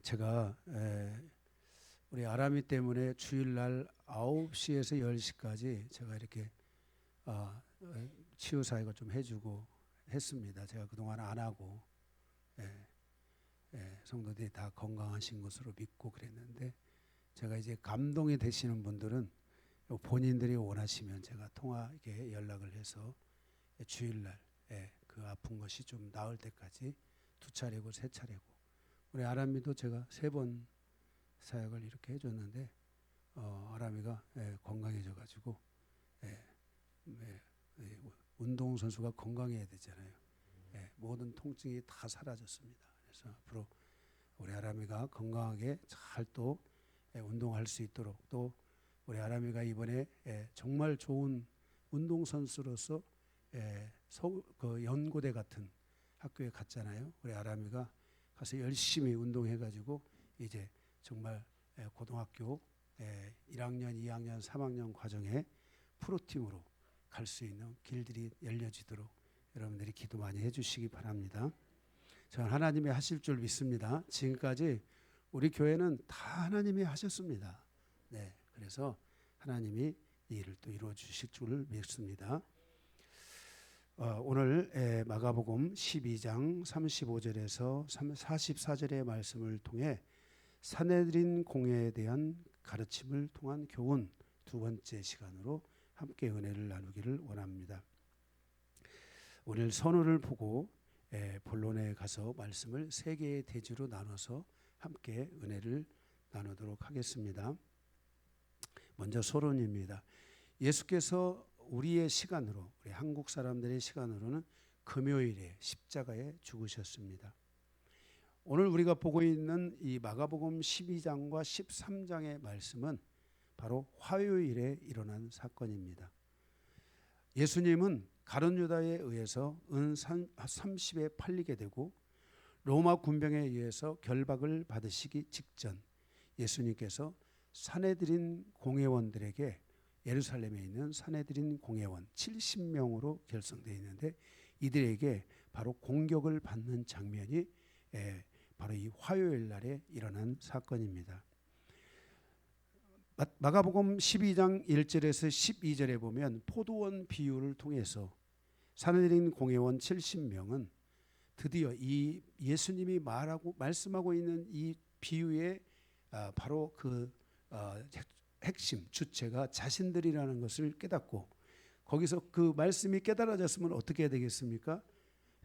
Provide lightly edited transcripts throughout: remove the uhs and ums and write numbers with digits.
제가 우리 아람이 때문에 주일날 9시에서 10시까지 제가 이렇게 치유 사역을 좀 해주고 했습니다. 제가 그동안 안 하고 성도들이 다 건강하신 것으로 믿고 그랬는데, 제가 이제 감동이 되시는 분들은 본인들이 원하시면 제가 통화 이렇게 연락을 해서 주일날 그 아픈 것이 좀 나을 때까지 2차례고 3차례고, 우리 아람이도 제가 3번 사역을 이렇게 해줬는데 아람이가 건강해져 가지고 운동선수가 건강해야 되잖아요. 모든 통증이 다 사라졌습니다. 그래서 앞으로 우리 아람이가 건강하게 잘 또 운동할 수 있도록, 또 우리 아람이가 이번에 정말 좋은 운동선수로서 그 연고대 같은 학교에 갔잖아요. 우리 아람이가 가서 열심히 운동해가지고 이제 정말 고등학교 1학년, 2학년, 3학년 과정에 프로팀으로 갈 수 있는 길들이 열려지도록 여러분들이 기도 많이 해주시기 바랍니다. 저는 하나님이 하실 줄 믿습니다. 지금까지 우리 교회는 다 하나님이 하셨습니다. 그래서 하나님이 이 일을 또 이루어 주실 줄 믿습니다. 오늘 마가복음 12장 35절에서 44절의 말씀을 통해 산헤드린 공회에 대한 가르침을 통한 교훈, 두 번째 시간으로 함께 은혜를 나누기를 원합니다. 오늘 선호를 보고 본론에 가서 말씀을 3개의 대주로 나눠서 함께 은혜를 나누도록 하겠습니다. 먼저 서론입니다. 예수께서 우리의 시간으로, 우리 한국 사람들의 시간으로는 금요일에 십자가에 죽으셨습니다. 오늘 우리가 보고 있는 이 마가복음 12장과 13장의 말씀은 바로 화요일에 일어난 사건입니다. 예수님은 가룟 유다에 의해서 은 30에 팔리게 되고 로마 군병에 의해서 결박을 받으시기 직전, 예수님께서 산헤드린 공회원들에게, 예루살렘에 있는 산헤드린 공회원 70명으로 결성되어 있는데, 이들에게 바로 공격을 받는 장면이 바로 이 화요일 날에 일어난 사건입니다. 마가복음 12장 1절에서 12절에 보면 포도원 비유를 통해서 산헤드린 공회원 70명은 드디어 이 예수님이 말씀하고 있는 이 비유의 바로 그 핵심 주체가 자신들이라는 것을 깨닫고, 거기서 그 말씀이 깨달아졌으면 어떻게 해야 되겠습니까?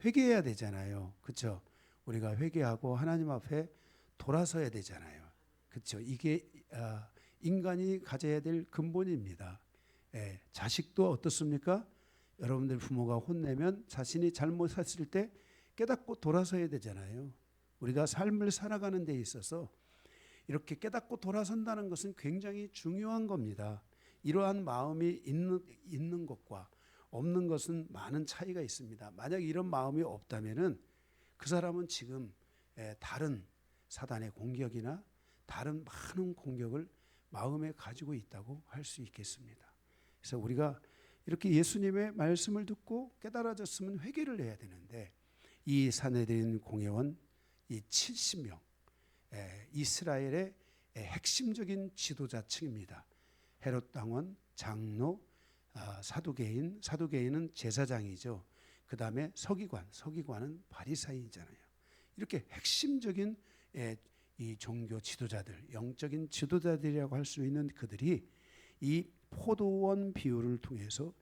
회개해야 되잖아요. 그렇죠? 우리가 회개하고 하나님 앞에 돌아서야 되잖아요. 그렇죠? 이게 인간이 가져야 될 근본입니다. 자식도 어떻습니까? 여러분들 부모가 혼내면 자신이 잘못했을 때 깨닫고 돌아서야 되잖아요. 우리가 삶을 살아가는 데 있어서 이렇게 깨닫고 돌아선다는 것은 굉장히 중요한 겁니다. 이러한 마음이 있는 것과 없는 것은 많은 차이가 있습니다. 만약 이런 마음이 없다면은 그 사람은 지금 다른 사단의 공격이나 다른 많은 공격을 마음에 가지고 있다고 할 수 있겠습니다. 그래서 우리가 이렇게 예수님의 말씀을 듣고 깨달아졌으면 회개를 해야 되는데, 이 산헤드린 공회원 이 70명, 이스라엘의 핵심적인 지도자층입니다. 헤롯 왕원, 장로, 사두개인은 제사장이죠. 그 다음에 서기관은 바리사이잖아요. 이렇게 핵심적인 이 종교 지도자들, 영적인 지도자들이라고 할 수 있는 그들이 이 포도원 비유를 통해서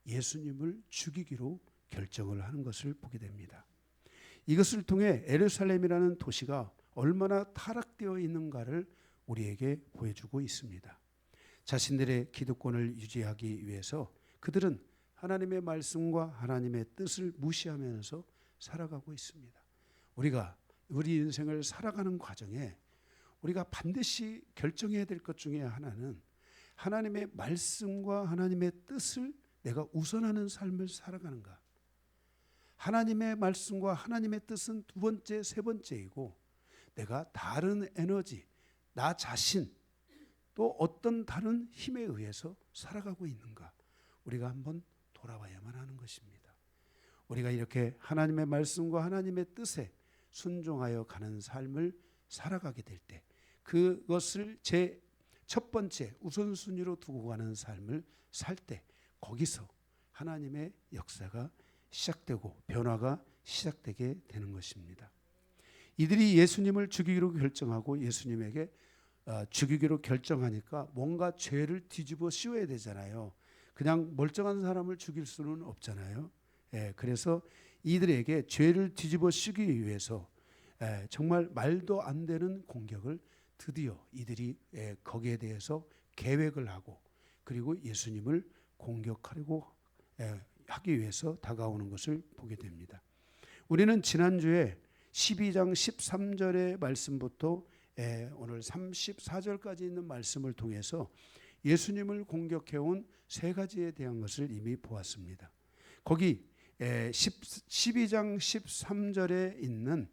예수님을 죽이기로 결정을 하는 것을 보게 됩니다. 이것을 통해 예루살렘이라는 도시가 얼마나 타락되어 있는가를 우리에게 보여주고 있습니다. 자신들의 기득권을 유지하기 위해서 그들은 하나님의 말씀과 하나님의 뜻을 무시하면서 살아가고 있습니다. 우리가 우리 인생을 살아가는 과정에 우리가 반드시 결정해야 될 것 중에 하나는 하나님의 말씀과 하나님의 뜻을 내가 우선하는 삶을 살아가는가. 하나님의 말씀과 하나님의 뜻은 두 번째, 세 번째이고, 내가 다른 에너지, 나 자신, 또 어떤 다른 힘에 의해서 살아가고 있는가. 우리가 한번 돌아봐야만 하는 것입니다. 우리가 이렇게 하나님의 말씀과 하나님의 뜻에 순종하여 가는 삶을 살아가게 될 때, 그것을 제 첫 번째 우선순위로 두고 가는 삶을 살 때, 거기서 하나님의 역사가 시작되고 변화가 시작되게 되는 것입니다. 이들이 예수님을 죽이기로 결정하고 예수님에게 죽이기로 결정하니까 뭔가 죄를 뒤집어 씌워야 되잖아요. 그냥 멀쩡한 사람을 죽일 수는 없잖아요. 그래서 이들에게 죄를 뒤집어 씌우기 위해서 정말 말도 안 되는 공격을 드디어 이들이 거기에 대해서 계획을 하고, 그리고 예수님을 공격하려고 하기 위해서 다가오는 것을 보게 됩니다. 우리는 지난주에 12장 13절의 말씀부터 오늘 34절까지 있는 말씀을 통해서 예수님을 공격해온 세 가지에 대한 것을 이미 보았습니다. 거기 12장 13절에 있는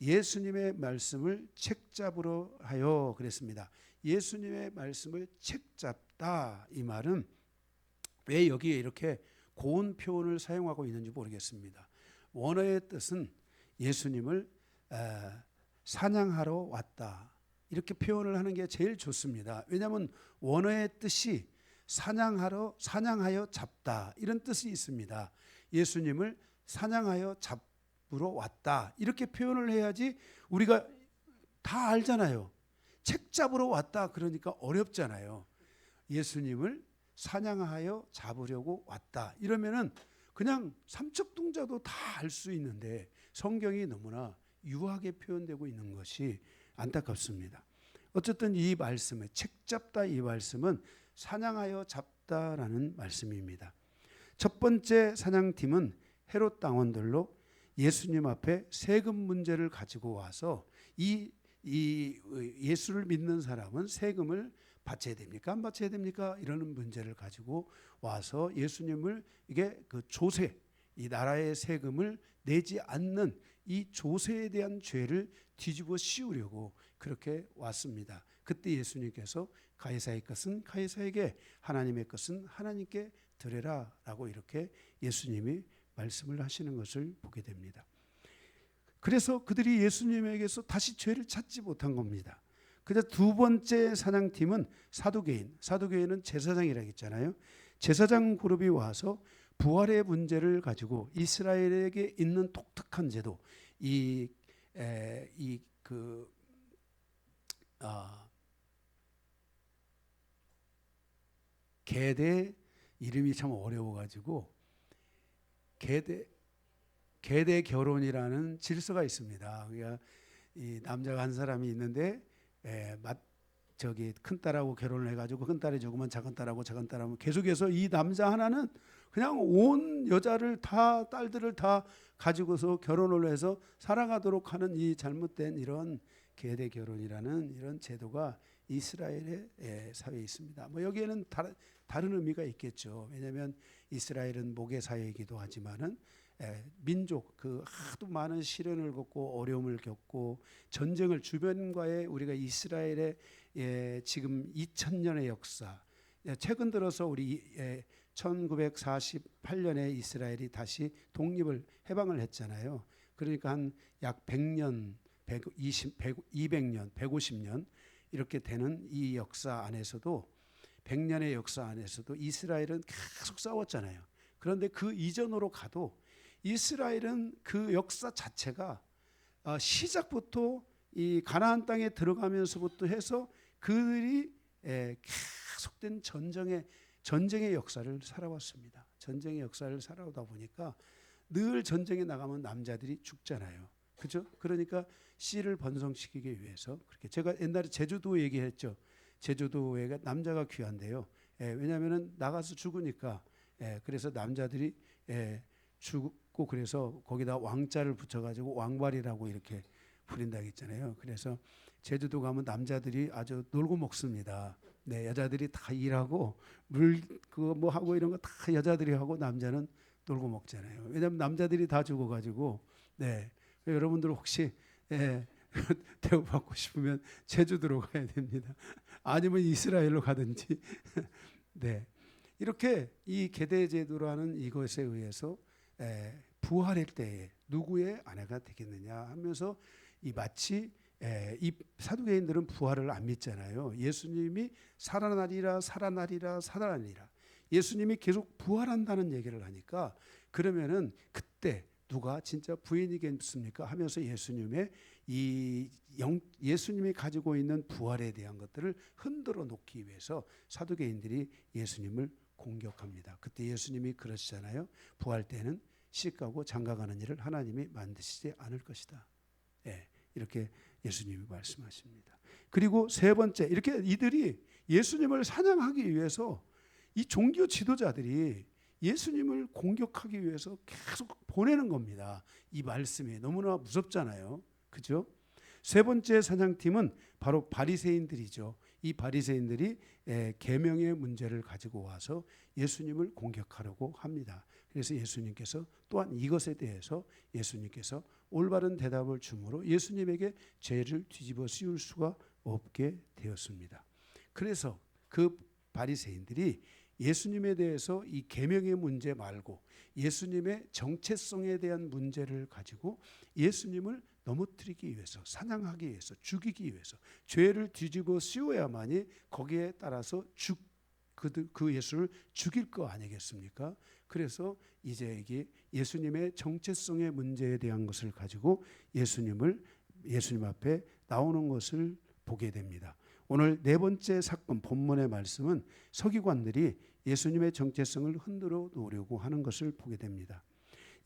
예수님의 말씀을 책잡으러 하여 그랬습니다. 예수님의 말씀을 책잡다, 이 말은 왜 여기에 이렇게 고운 표현을 사용하고 있는지 모르겠습니다. 원어의 뜻은 예수님을 사냥하러 왔다, 이렇게 표현을 하는 게 제일 좋습니다. 왜냐하면 원어의 뜻이 사냥하여 잡다, 이런 뜻이 있습니다. 예수님을 사냥하여 잡으러 왔다, 이렇게 표현을 해야지 우리가 다 알잖아요. 책 잡으러 왔다 그러니까 어렵잖아요. 예수님을 사냥하여 잡으려고 왔다 이러면은 그냥 삼척동자도 다 알 수 있는데 성경이 너무나 유하게 표현되고 있는 것이 안타깝습니다. 어쨌든 이 말씀에 책 잡다, 이 말씀은 사냥하여 잡다라는 말씀입니다. 첫 번째 사냥팀은 헤롯 당원들로 예수님 앞에 세금 문제를 가지고 와서 이 예수를 믿는 사람은 세금을 바쳐야 됩니까? 안 바쳐야 됩니까? 이러는 문제를 가지고 와서 예수님을 이게 그 조세, 이 나라의 세금을 내지 않는 이 조세에 대한 죄를 뒤집어 씌우려고 그렇게 왔습니다. 그때 예수님께서 가이사의 것은 가이사에게, 하나님의 것은 하나님께 드려라 라고 이렇게 예수님이 말씀을 하시는 것을 보게 됩니다. 그래서 그들이 예수님에게서 다시 죄를 찾지 못한 겁니다. 그래서 두 번째 사냥팀은 사두개인, 사두개인은 제사장이라고 했잖아요. 제사장 그룹이 와서 부활의 문제를 가지고 이스라엘에게 있는 독특한 제도, 계대 이름이 참 어려워가지고 계대 결혼이라는 질서가 있습니다. 그러니까 이 남자가 한 사람이 있는데 큰 딸하고 결혼을 해가지고 큰 딸이 죽으면 작은 딸하고 작은 딸하고 계속해서 이 남자 하나는 그냥 온 여자를 다, 딸들을 다 가지고서 결혼을 해서 살아가도록 하는 이 잘못된 이런 계대 결혼이라는 이런 제도가 이스라엘의 사회에 있습니다. 뭐 여기에는 다른 의미가 있겠죠. 왜냐하면 이스라엘은 목의 사회이기도 하지만은 민족 그 하도 많은 시련을 겪고 어려움을 겪고 전쟁을 주변과의 우리가 이스라엘의 지금 2000년의 역사, 최근 들어서 우리 1948년에 이스라엘이 다시 독립을 해방을 했잖아요. 그러니까 한 약 100년, 200년, 150년 이렇게 되는 이 역사 안에서도 100년의 역사 안에서도 이스라엘은 계속 싸웠잖아요. 그런데 그 이전으로 가도 이스라엘은 그 역사 자체가 시작부터 이 가나안 땅에 들어가면서부터 해서 그들이 계속된 전쟁의 역사를 살아왔습니다. 전쟁의 역사를 살아오다 보니까 늘 전쟁에 나가면 남자들이 죽잖아요. 그죠? 그러니까 씨를 번성시키기 위해서 그렇게 제가 옛날에 제주도 얘기했죠. 제주도에 남자가 귀한데요. 왜냐하면 나가서 죽으니까 그래서 남자들이 죽고 그래서 거기다 왕자를 붙여가지고 왕발이라고 이렇게 부린다고 했잖아요. 그래서 제주도 가면 남자들이 아주 놀고 먹습니다. 네, 여자들이 다 일하고 뭐 하고 이런 거 다 여자들이 하고 남자는 놀고 먹잖아요. 왜냐하면 남자들이 다 죽어가지고. 네, 여러분들 혹시 대우받고 싶으면 제주도로 가야 됩니다. 아니면 이스라엘로 가든지. 네, 이렇게 이 계대 제도라는 이것에 의해서 부활할 때에 누구의 아내가 되겠느냐 하면서 이 마치 이 사두개인들은 부활을 안 믿잖아요. 예수님이 살아나리라 살아나리라 살아나리라. 예수님이 계속 부활한다는 얘기를 하니까 그러면은 그때 누가 진짜 부인이겠습니까? 하면서 예수님이 가지고 있는 부활에 대한 것들을 흔들어 놓기 위해서 사두개인들이 예수님을 공격합니다. 그때 예수님이 그러시잖아요. 부활 때는 시집가고 장가가는 일을 하나님이 만드시지 않을 것이다. 예, 이렇게 예수님이 말씀하십니다. 그리고 세 번째, 이렇게 이들이 예수님을 사냥하기 위해서 이 종교 지도자들이 예수님을 공격하기 위해서 계속 보내는 겁니다. 이 말씀이 너무나 무섭잖아요. 그죠? 세 번째 사냥팀은 바로 바리새인들이죠. 이 바리새인들이 계명의 문제를 가지고 와서 예수님을 공격하려고 합니다. 그래서 예수님께서 또한 이것에 대해서 예수님께서 올바른 대답을 주므로 예수님에게 죄를 뒤집어 씌울 수가 없게 되었습니다. 그래서 그 바리새인들이 예수님에 대해서 이 계명의 문제 말고 예수님의 정체성에 대한 문제를 가지고 예수님을 넘어뜨리기 위해서, 사냥하기 위해서, 죽이기 위해서 죄를 뒤집어 씌워야만이 거기에 따라서 그 예수를 죽일 거 아니겠습니까? 그래서 이제 이게 예수님의 정체성의 문제에 대한 것을 가지고 예수님 앞에 나오는 것을 보게 됩니다. 오늘 네 번째 사건 본문의 말씀은 서기관들이 예수님의 정체성을 흔들어 놓으려고 하는 것을 보게 됩니다.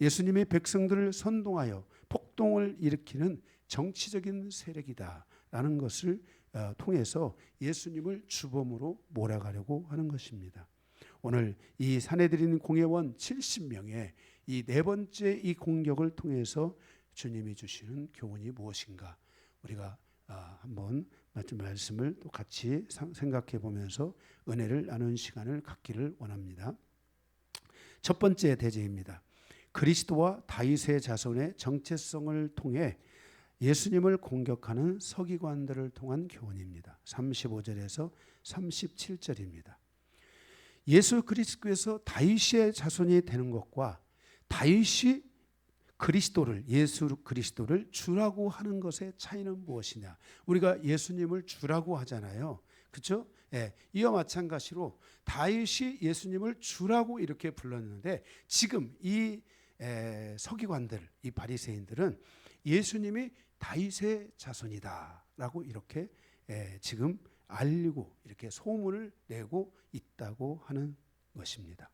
예수님이 백성들을 선동하여 폭동을 일으키는 정치적인 세력이다라는 것을 통해서 예수님을 주범으로 몰아가려고 하는 것입니다. 오늘 이 산헤드린 공회원 70명의 이 네 번째 이 공격을 통해서 주님이 주시는 교훈이 무엇인가 우리가 한번 말씀을 또 같이 생각해 보면서 은혜를 나누는 시간을 갖기를 원합니다. 첫 번째 대제입니다. 그리스도와 다윗의 자손의 정체성을 통해 예수님을 공격하는 서기관들을 통한 교훈입니다. 35절에서 37절입니다. 예수 그리스도께서 다윗의 자손이 되는 것과 다윗이 예수 그리스도를 주라고 하는 것의 차이는 무엇이냐? 우리가 예수님을 주라고 하잖아요. 그렇죠? 예, 이와 마찬가지로 다윗이 예수님을 주라고 이렇게 불렀는데 지금 이 서기관들, 이 바리새인들은 예수님이 다윗의 자손이다라고 이렇게 지금 알리고 이렇게 소문을 내고 있다고 하는 것입니다.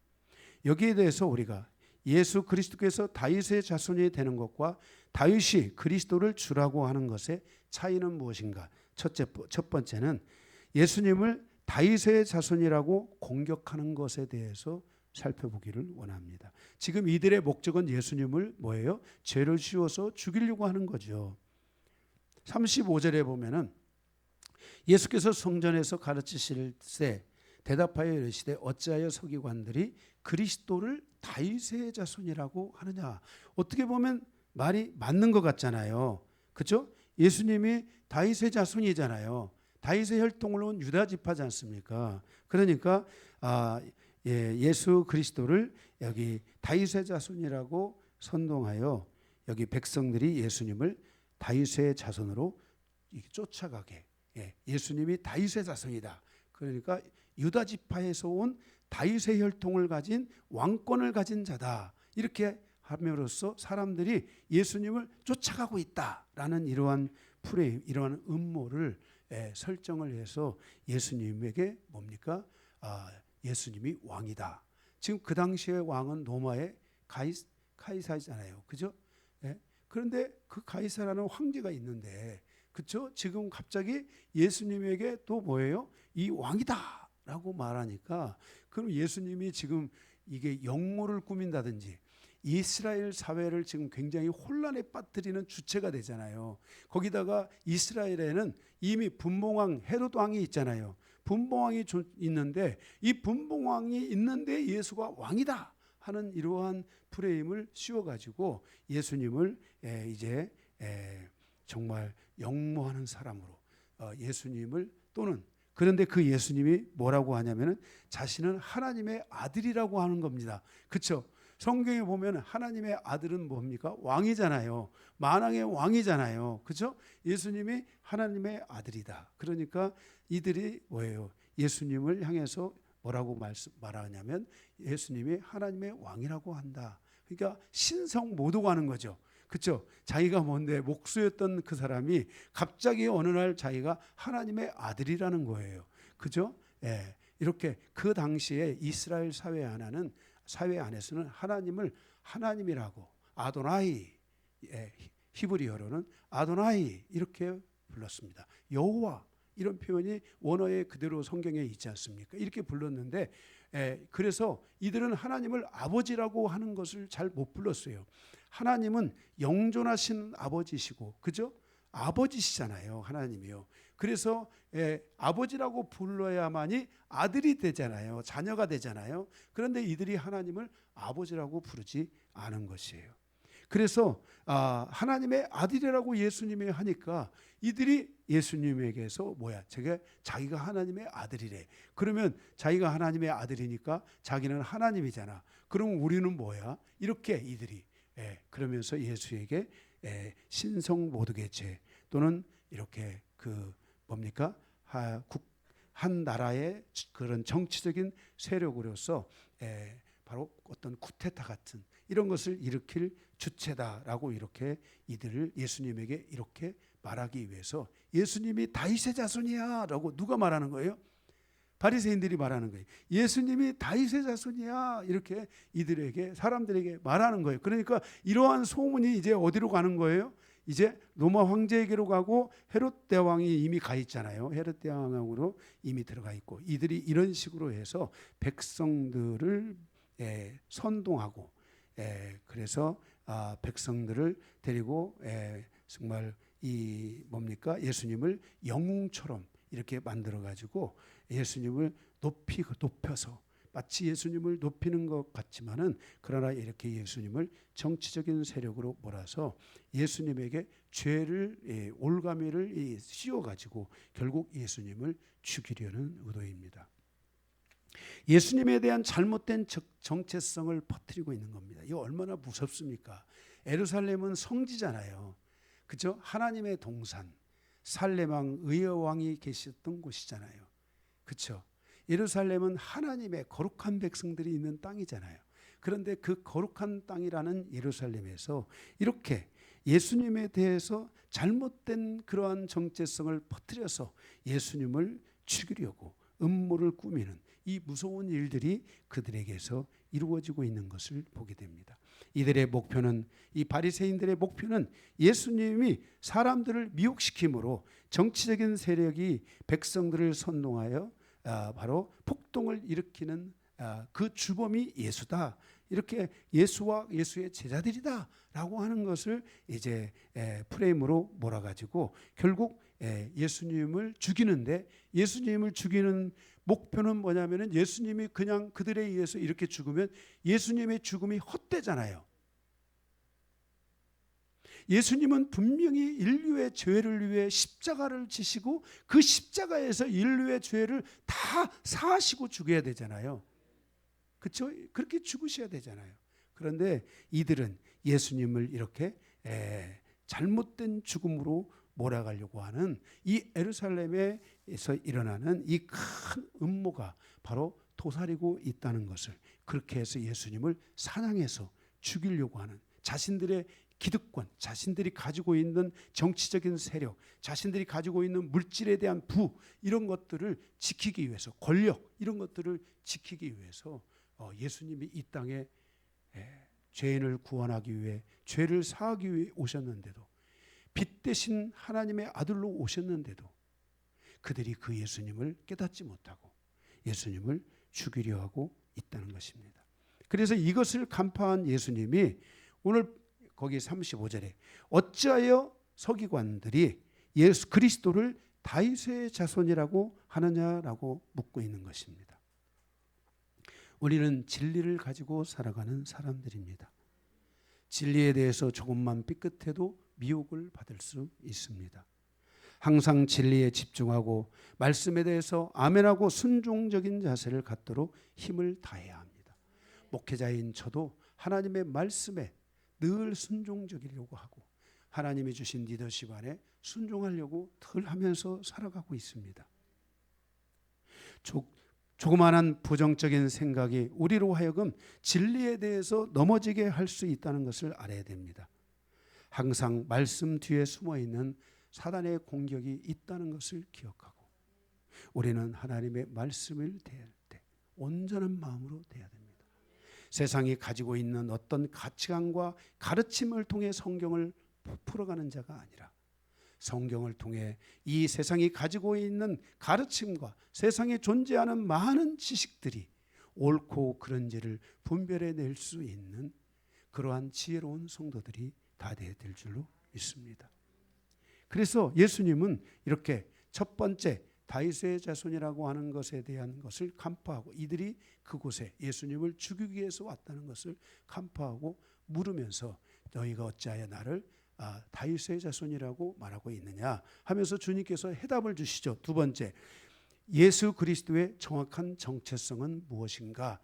여기에 대해서 우리가 예수 그리스도께서 다윗의 자손이 되는 것과 다윗이 그리스도를 주라고 하는 것의 차이는 무엇인가? 첫 번째는 예수님을 다윗의 자손이라고 공격하는 것에 대해서 살펴보기를 원합니다. 지금 이들의 목적은 예수님을 뭐예요? 죄를 씌워서 죽이려고 하는 거죠. 35절에 보면은 예수께서 성전에서 가르치실 때 대답하여 이르시되 어찌하여 서기관들이 그리스도를 다윗의 자손이라고 하느냐. 어떻게 보면 말이 맞는 것 같잖아요. 그렇죠? 예수님이 다윗의 자손이잖아요. 다윗의 혈통을 온 유다 지파지 않습니까? 그러니까 예수 그리스도를 여기 다윗의 자손이라고 선동하여 여기 백성들이 예수님을 다윗의 자손으로 쫓아가게. 예수님이 다윗의 자손이다. 그러니까 유다 지파에서 온 다윗의 혈통을 가진 왕권을 가진 자다. 이렇게 함으로써 사람들이 예수님을 쫓아가고 있다라는 이러한 프레임, 이러한 음모를 설정을 해서 예수님에게 뭡니까? 예수님이 왕이다. 지금 그 당시의 왕은 로마의 카이사잖아요. 그죠? 그런데 그 카이사라는 황제가 있는데, 그렇죠? 지금 갑자기 예수님에게 또 뭐예요? 이 왕이다라고 말하니까 그럼 예수님이 지금 이게 역모를 꾸민다든지 이스라엘 사회를 지금 굉장히 혼란에 빠뜨리는 주체가 되잖아요. 거기다가 이스라엘에는 이미 분봉왕 헤롯 왕이 있잖아요. 분봉왕이 있는데 이 분봉왕이 있는데 예수가 왕이다 하는 이러한 프레임을 씌워가지고 예수님을 이제 정말 역모하는 사람으로 예수님을 또는 그런데 그 예수님이 뭐라고 하냐면은 자신은 하나님의 아들이라고 하는 겁니다. 그렇죠? 성경에 보면 하나님의 아들은 뭡니까? 왕이잖아요. 만왕의 왕이잖아요. 그렇죠? 예수님이 하나님의 아들이다. 그러니까 이들이 뭐예요? 예수님을 향해서 뭐라고 말하냐면 예수님이 하나님의 왕이라고 한다. 그러니까 신성 모독하는 거죠. 그렇죠? 자기가 뭔데 목수였던 그 사람이 갑자기 어느 날 자기가 하나님의 아들이라는 거예요. 그죠? 예. 이렇게 그 당시에 이스라엘 사회 안에서는 하나님을 하나님이라고 아도나이, 예, 히브리어로는 아도나이 이렇게 불렀습니다. 여호와 이런 표현이 원어에 그대로 성경에 있지 않습니까? 이렇게 불렀는데 그래서 이들은 하나님을 아버지라고 하는 것을 잘 못 불렀어요. 하나님은 영존하신 아버지시고, 그죠? 아버지시잖아요, 하나님이요. 그래서 아버지라고 불러야만이 아들이 되잖아요, 자녀가 되잖아요. 그런데 이들이 하나님을 아버지라고 부르지 않은 것이에요. 그래서 하나님의 아들이라고 예수님이 하니까 이들이 예수님에게서 뭐야? 자기가 하나님의 아들이래. 그러면 자기가 하나님의 아들이니까 자기는 하나님이잖아. 그럼 우리는 뭐야? 이렇게 이들이 그러면서 예수에게 신성 모독의 죄 또는 이렇게 그 뭡니까? 한 나라의 그런 정치적인 세력으로서 바로 어떤 쿠데타 같은 이런 것을 일으킬 주체다라고 이렇게 이들을 예수님에게 이렇게 말하기 위해서 예수님이 다윗의 자손이야라고 누가 말하는 거예요? 바리새인들이 말하는 거예요. 예수님이 다윗의 자손이야 이렇게 이들에게 사람들에게 말하는 거예요. 그러니까 이러한 소문이 이제 어디로 가는 거예요? 이제 로마 황제에게로 가고 헤롯 대왕이 이미 가 있잖아요. 헤롯 대왕으로 이미 들어가 있고 이들이 이런 식으로 해서 백성들을 선동하고 그래서 백성들을 데리고 정말 이 뭡니까? 예수님을 영웅처럼 이렇게 만들어 가지고 예수님을 높여서 마치 예수님을 높이는 것 같지만은 그러나 이렇게 예수님을 정치적인 세력으로 몰아서 예수님에게 죄를 올가미를 씌워 가지고 결국 예수님을 죽이려는 의도입니다. 예수님에 대한 잘못된 정체성을 퍼뜨리고 있는 겁니다. 이거 얼마나 무섭습니까? 예루살렘은 성지잖아요. 그죠? 하나님의 동산, 살레망 의의 왕이 계셨던 곳이잖아요. 그렇죠? 예루살렘은 하나님의 거룩한 백성들이 있는 땅이잖아요. 그런데 그 거룩한 땅이라는 예루살렘에서 이렇게 예수님에 대해서 잘못된 그러한 정체성을 퍼뜨려서 예수님을 죽이려고 음모를 꾸미는 이 무서운 일들이 그들에게서 이루어지고 있는 것을 보게 됩니다. 이들의 목표는 이 바리새인들의 목표는 예수님이 사람들을 미혹시킴으로 정치적인 세력이 백성들을 선동하여 바로 폭동을 일으키는 그 주범이 예수다. 이렇게 예수와 예수의 제자들이다라고 하는 것을 이제 프레임으로 몰아가지고 결국 예수님을 죽이는데 예수님을 죽이는 목표는 뭐냐면은 예수님이 그냥 그들에 의해서 이렇게 죽으면 예수님의 죽음이 헛되잖아요. 예수님은 분명히 인류의 죄를 위해 십자가를 지시고 그 십자가에서 인류의 죄를 다 사하시고 죽어야 되잖아요. 그렇죠? 그렇게 죽으셔야 되잖아요. 그런데 이들은 예수님을 이렇게 잘못된 죽음으로 몰아가려고 하는 이 예루살렘에서 일어나는 이 큰 음모가 바로 도사리고 있다는 것을 그렇게 해서 예수님을 사냥해서 죽이려고 하는 자신들의 기득권, 자신들이 가지고 있는 정치적인 세력, 자신들이 가지고 있는 물질에 대한 부 이런 것들을 지키기 위해서 권력 이런 것들을 지키기 위해서 예수님이 이 땅에 죄인을 구원하기 위해 죄를 사하기 위해 오셨는데도 빛 대신 하나님의 아들로 오셨는데도 그들이 그 예수님을 깨닫지 못하고 예수님을 죽이려 하고 있다는 것입니다. 그래서 이것을 간파한 예수님이 오늘 거기 35절에 어찌하여 서기관들이 예수 그리스도를 다윗의 자손이라고 하느냐라고 묻고 있는 것입니다. 우리는 진리를 가지고 살아가는 사람들입니다. 진리에 대해서 조금만 삐끗해도 미혹을 받을 수 있습니다. 항상 진리에 집중하고 말씀에 대해서 아멘하고 순종적인 자세를 갖도록 힘을 다해야 합니다. 목회자인 저도 하나님의 말씀에 늘 순종적이려고 하고 하나님이 주신 리더십 안에 순종하려고 덜 하면서 살아가고 있습니다. 조그마한 부정적인 생각이 우리로 하여금 진리에 대해서 넘어지게 할 수 있다는 것을 알아야 됩니다. 항상 말씀 뒤에 숨어있는 사단의 공격이 있다는 것을 기억하고 우리는 하나님의 말씀을 대할 때 온전한 마음으로 대해야 됩니다. 세상이 가지고 있는 어떤 가치관과 가르침을 통해 성경을 풀어가는 자가 아니라 성경을 통해 이 세상이 가지고 있는 가르침과 세상에 존재하는 많은 지식들이 옳고 그른지를 분별해낼 수 있는 그러한 지혜로운 성도들이 다 되어야 될 줄로 믿습니다. 그래서 예수님은 이렇게 첫 번째 다윗의 자손이라고 하는 것에 대한 것을 간파하고 이들이 그곳에 예수님을 죽이기 위해서 왔다는 것을 간파하고 물으면서 너희가 어찌하여 나를 다윗의 자손이라고 말하고 있느냐 하면서 주님께서 해답을 주시죠. 두 번째, 예수 그리스도의 정확한 정체성은 무엇인가?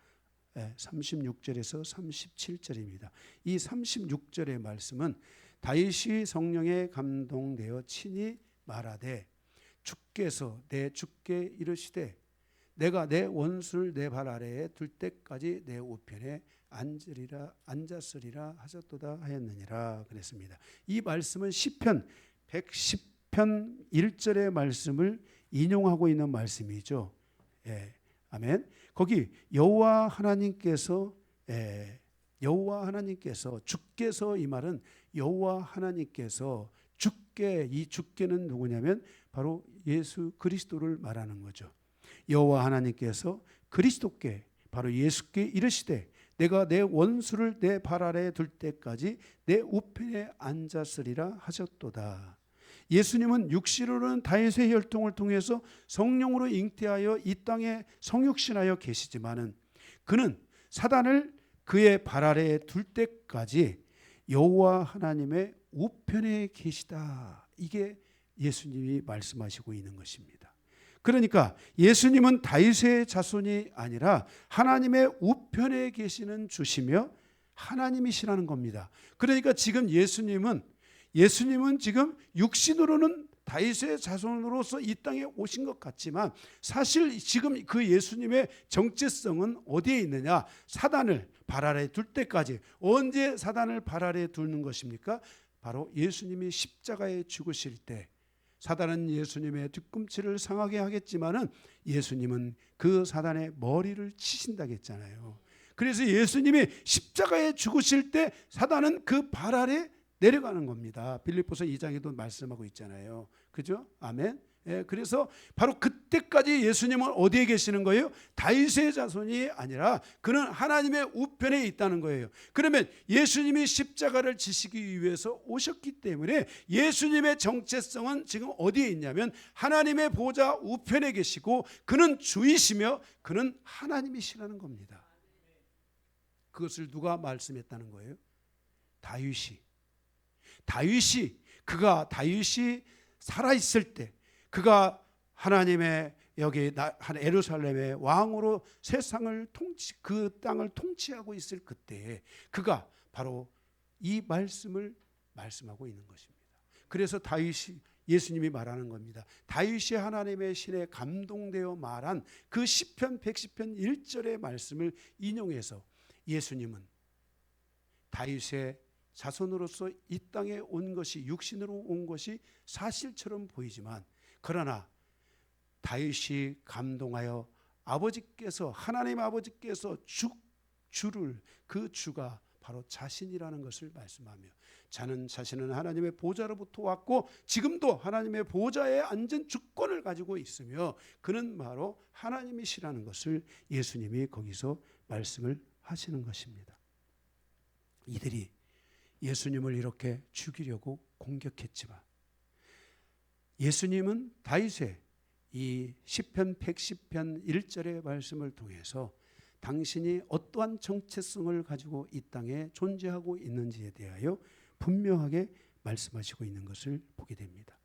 36절에서 37절입니다. 이 36절의 말씀은 다윗이 성령에 감동되어 친히 말하되 주께서 내 주께 이르시되 내가 내 원수를 내 발 아래에 둘 때까지 내 우편에 앉았으리라 하셨도다 하였느니라 그랬습니다. 이 말씀은 시편 110편 1절의 말씀을 인용하고 있는 말씀이죠. 아멘. 거기 여호와 하나님께서 주께서 이 말은 여호와 하나님께서 주께, 이 주께는 누구냐면 바로 예수 그리스도를 말하는 거죠. 여호와 하나님께서 그리스도께 바로 예수께 이르시되 내가 내 원수를 내 발 아래에 둘 때까지 내 우편에 앉았으리라 하셨도다. 예수님은 육신으로는 다윗의 혈통을 통해서 성령으로 잉태하여 이 땅에 성육신하여 계시지만은 그는 사단을 그의 발 아래에 둘 때까지 여호와 하나님의 우편에 계시다. 이게 예수님이 말씀하시고 있는 것입니다. 그러니까 예수님은 다윗의 자손이 아니라 하나님의 우편에 계시는 주시며 하나님이시라는 겁니다. 그러니까 지금 예수님은 지금 육신으로는 다윗의 자손으로서 이 땅에 오신 것 같지만 사실 지금 그 예수님의 정체성은 어디에 있느냐? 사단을 발 아래에 둘 때까지. 언제 사단을 발 아래에 두는 것입니까? 바로 예수님이 십자가에 죽으실 때. 사단은 예수님의 뒤꿈치를 상하게 하겠지만은 예수님은 그 사단의 머리를 치신다고 했잖아요. 그래서 예수님이 십자가에 죽으실 때 사단은 그 발 아래 내려가는 겁니다. 빌립보서 2장에도 말씀하고 있잖아요. 그죠? 아멘. 그래서 바로 그때까지 예수님은 어디에 계시는 거예요? 다윗의 자손이 아니라 그는 하나님의 우편에 있다는 거예요. 그러면 예수님이 십자가를 지시기 위해서 오셨기 때문에 예수님의 정체성은 지금 어디에 있냐면 하나님의 보좌 우편에 계시고 그는 주이시며 그는 하나님이시라는 겁니다. 그것을 누가 말씀했다는 거예요? 다윗이 살아있을 때 그가 하나님의 여기 예루살렘의 왕으로 세상을 그 땅을 통치하고 있을 그때에 그가 바로 이 말씀을 말씀하고 있는 것입니다. 그래서 다윗이 예수님이 말하는 겁니다. 다윗이 하나님의 신에 감동되어 말한 그 시편 110편 1절의 말씀을 인용해서 예수님은 다윗의 자손으로서 이 땅에 온 것이 육신으로 온 것이 사실처럼 보이지만 그러나 다윗이 감동하여 아버지께서 하나님 아버지께서 주를 그 주가 바로 자신이라는 것을 말씀하며 자신은 하나님의 보좌로부터 왔고 지금도 하나님의 보좌에 앉은 주권을 가지고 있으며 그는 바로 하나님이시라는 것을 예수님이 거기서 말씀을 하시는 것입니다. 이들이 예수님을 이렇게 죽이려고 공격했지만 예수님은 다윗의 이 시편 110편 1절의 말씀을 통해서 당신이 어떠한 정체성을 가지고 이 땅에 존재하고 있는지에 대하여 분명하게 말씀하시고 있는 것을 보게 됩니다.